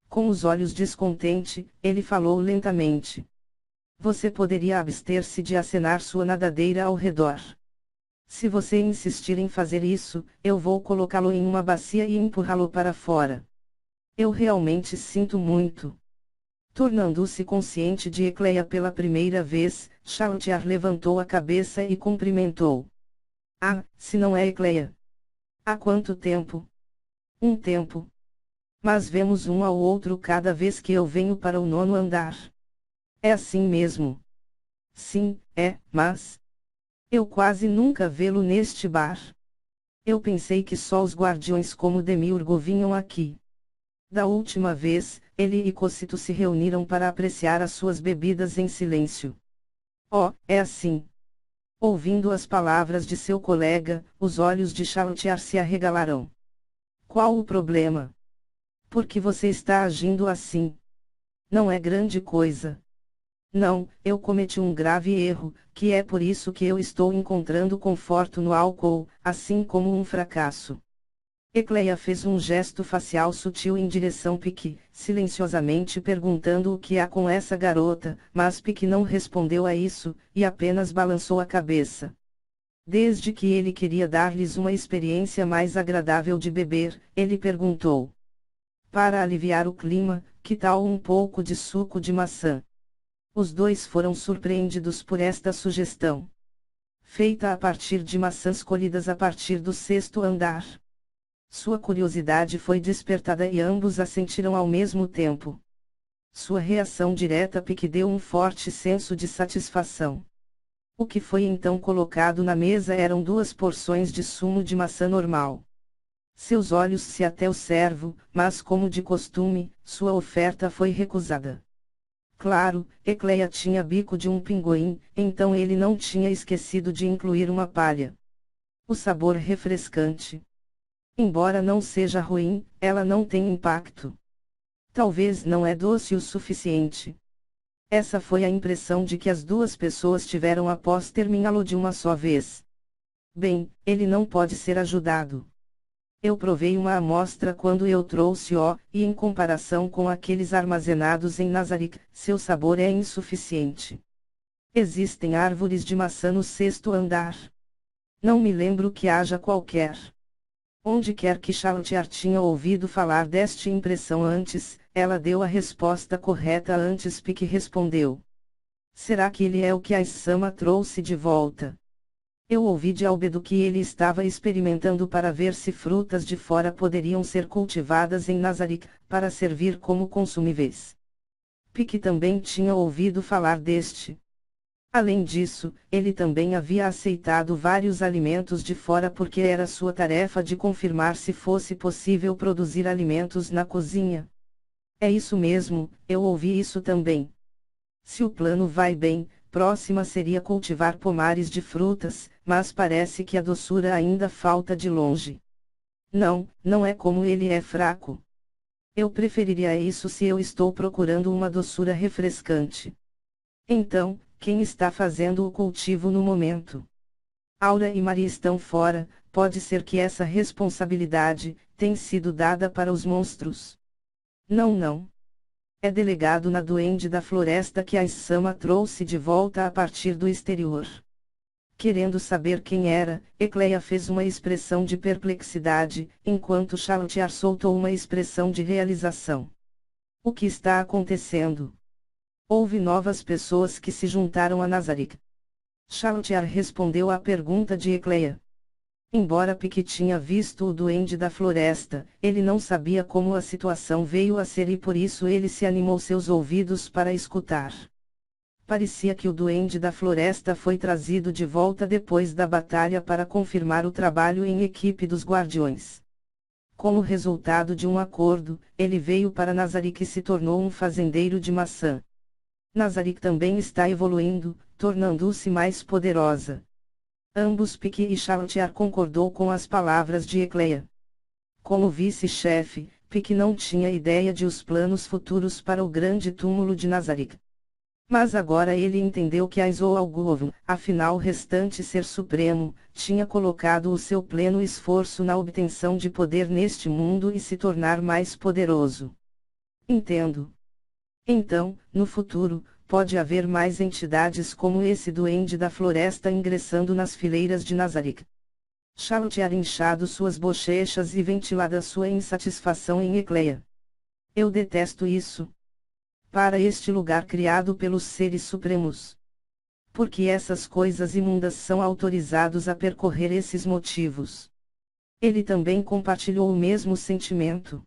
Com os olhos descontente, ele falou lentamente. Você poderia abster-se de acenar sua nadadeira ao redor. Se você insistir em fazer isso, eu vou colocá-lo em uma bacia e empurrá-lo para fora. Eu realmente sinto muito. Tornando-se consciente de Ecleia pela primeira vez, Chautiar levantou a cabeça e cumprimentou. Ah, se não é Ecleia. Há quanto tempo? Um tempo. Mas vemos um ao outro cada vez que eu venho para o 9º andar. É assim mesmo. Sim, é, mas eu quase nunca vê-lo neste bar. Eu pensei que só os guardiões como Demiurgo vinham aqui. Da última vez, ele e Cocito se reuniram para apreciar as suas bebidas em silêncio. Oh, é assim. Ouvindo as palavras de seu colega, os olhos de Chautiar se arregalaram. Qual o problema? Por que você está agindo assim? Não é grande coisa. Não, eu cometi um grave erro, que é por isso que eu estou encontrando conforto no álcool, assim como um fracasso. Ecleia fez um gesto facial sutil em direção a Pique, silenciosamente perguntando o que há com essa garota, mas Pique não respondeu a isso, e apenas balançou a cabeça. Desde que ele queria dar-lhes uma experiência mais agradável de beber, ele perguntou. Para aliviar o clima, que tal um pouco de suco de maçã? Os dois foram surpreendidos por esta sugestão. Feita a partir de maçãs colhidas a partir do 6º andar. Sua curiosidade foi despertada e ambos assentiram ao mesmo tempo. Sua reação direta Pique deu um forte senso de satisfação. O que foi então colocado na mesa eram 2 porções de sumo de maçã normal. Seus olhos se até o servo, mas como de costume, sua oferta foi recusada. Claro, Ecleia tinha bico de um pinguim, então ele não tinha esquecido de incluir uma palha. O sabor refrescante. Embora não seja ruim, ela não tem impacto. Talvez não é doce o suficiente. Essa foi a impressão de que as duas pessoas tiveram após terminá-lo de uma só vez. Bem, ele não pode ser ajudado. Eu provei uma amostra quando eu trouxe-o, e em comparação com aqueles armazenados em Nazarick, seu sabor é insuficiente. Existem árvores de maçã no sexto andar. Não me lembro que haja qualquer. Onde quer que Charlotte tinha ouvido falar desta impressão antes, ela deu a resposta correta antes Pique respondeu. Será que ele é o que a Sama trouxe de volta? Eu ouvi de Albedo que ele estava experimentando para ver se frutas de fora poderiam ser cultivadas em Nazarick, para servir como consumíveis. Pique também tinha ouvido falar deste. Além disso, ele também havia aceitado vários alimentos de fora porque era sua tarefa de confirmar se fosse possível produzir alimentos na cozinha. É isso mesmo, eu ouvi isso também. Se o plano vai bem, próxima seria cultivar pomares de frutas, mas parece que a doçura ainda falta de longe. Não, não é como ele é fraco. Eu preferiria isso se eu estou procurando uma doçura refrescante. Então, quem está fazendo o cultivo no momento? Aura e Maria estão fora, pode ser que essa responsabilidade tenha sido dada para os monstros. Não. É delegado na Duende da Floresta que a Sama trouxe de volta a partir do exterior. Querendo saber quem era, Ecleia fez uma expressão de perplexidade, enquanto Charlotte soltou uma expressão de realização. O que está acontecendo? Houve novas pessoas que se juntaram a Nazarick. Charlotte respondeu à pergunta de Ecleia. Embora Pique tinha visto o Duende da Floresta, ele não sabia como a situação veio a ser e por isso ele se animou seus ouvidos para escutar. Parecia que o Duende da Floresta foi trazido de volta depois da batalha para confirmar o trabalho em equipe dos Guardiões. Como resultado de um acordo, ele veio para Nazarick e se tornou um fazendeiro de maçã. Nazarick também está evoluindo, tornando-se mais poderosa. Ambos Pique e Charlotte concordou com as palavras de Ecleia. Como vice-chefe, Pique não tinha ideia de os planos futuros para o grande túmulo de Nazarick. Mas agora ele entendeu que Aizoalgovn, afinal restante ser supremo, tinha colocado o seu pleno esforço na obtenção de poder neste mundo e se tornar mais poderoso. Entendo. Então, no futuro, pode haver mais entidades como esse Duende da Floresta ingressando nas fileiras de Nazarick. Charlotte inchado suas bochechas e ventilada sua insatisfação em Ecleia. Eu detesto isso. Para este lugar criado pelos seres supremos. Porque essas coisas imundas são autorizados a percorrer esses motivos. Ele também compartilhou o mesmo sentimento.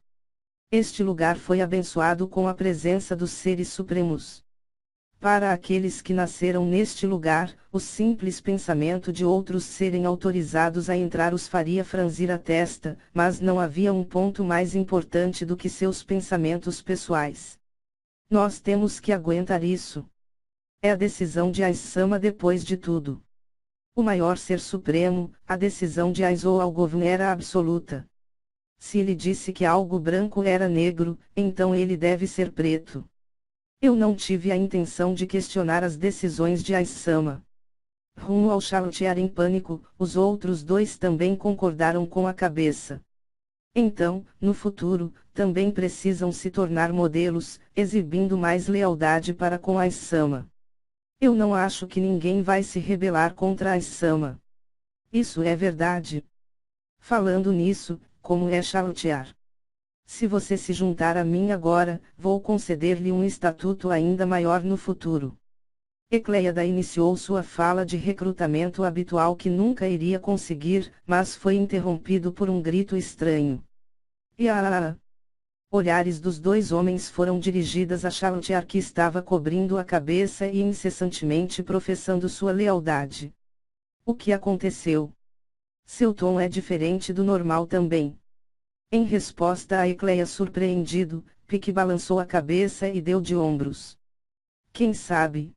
Este lugar foi abençoado com a presença dos seres supremos. Para aqueles que nasceram neste lugar, o simples pensamento de outros serem autorizados a entrar os faria franzir a testa, mas não havia um ponto mais importante do que seus pensamentos pessoais. Nós temos que aguentar isso. É a decisão de Aissama depois de tudo. O maior ser supremo, a decisão de Aizoalgovn era absoluta. Se ele disse que algo branco era negro, então ele deve ser preto. Eu não tive a intenção de questionar as decisões de Aissama. Rumo ao Charlotte em pânico, os outros dois também concordaram com a cabeça. Então, no futuro, também precisam se tornar modelos, exibindo mais lealdade para com Aissama. Eu não acho que ninguém vai se rebelar contra Aissama. Isso é verdade. Falando nisso, como é Charlotte? Se você se juntar a mim agora, vou conceder-lhe um estatuto ainda maior no futuro. Ecleia iniciou sua fala de recrutamento habitual que nunca iria conseguir, mas foi interrompido por um grito estranho. Olhares dos dois homens foram dirigidas a Charlotte que estava cobrindo a cabeça e incessantemente professando sua lealdade. O que aconteceu? Seu tom é diferente do normal também. Em resposta a Ecleia surpreendido, Pique balançou a cabeça e deu de ombros. Quem sabe?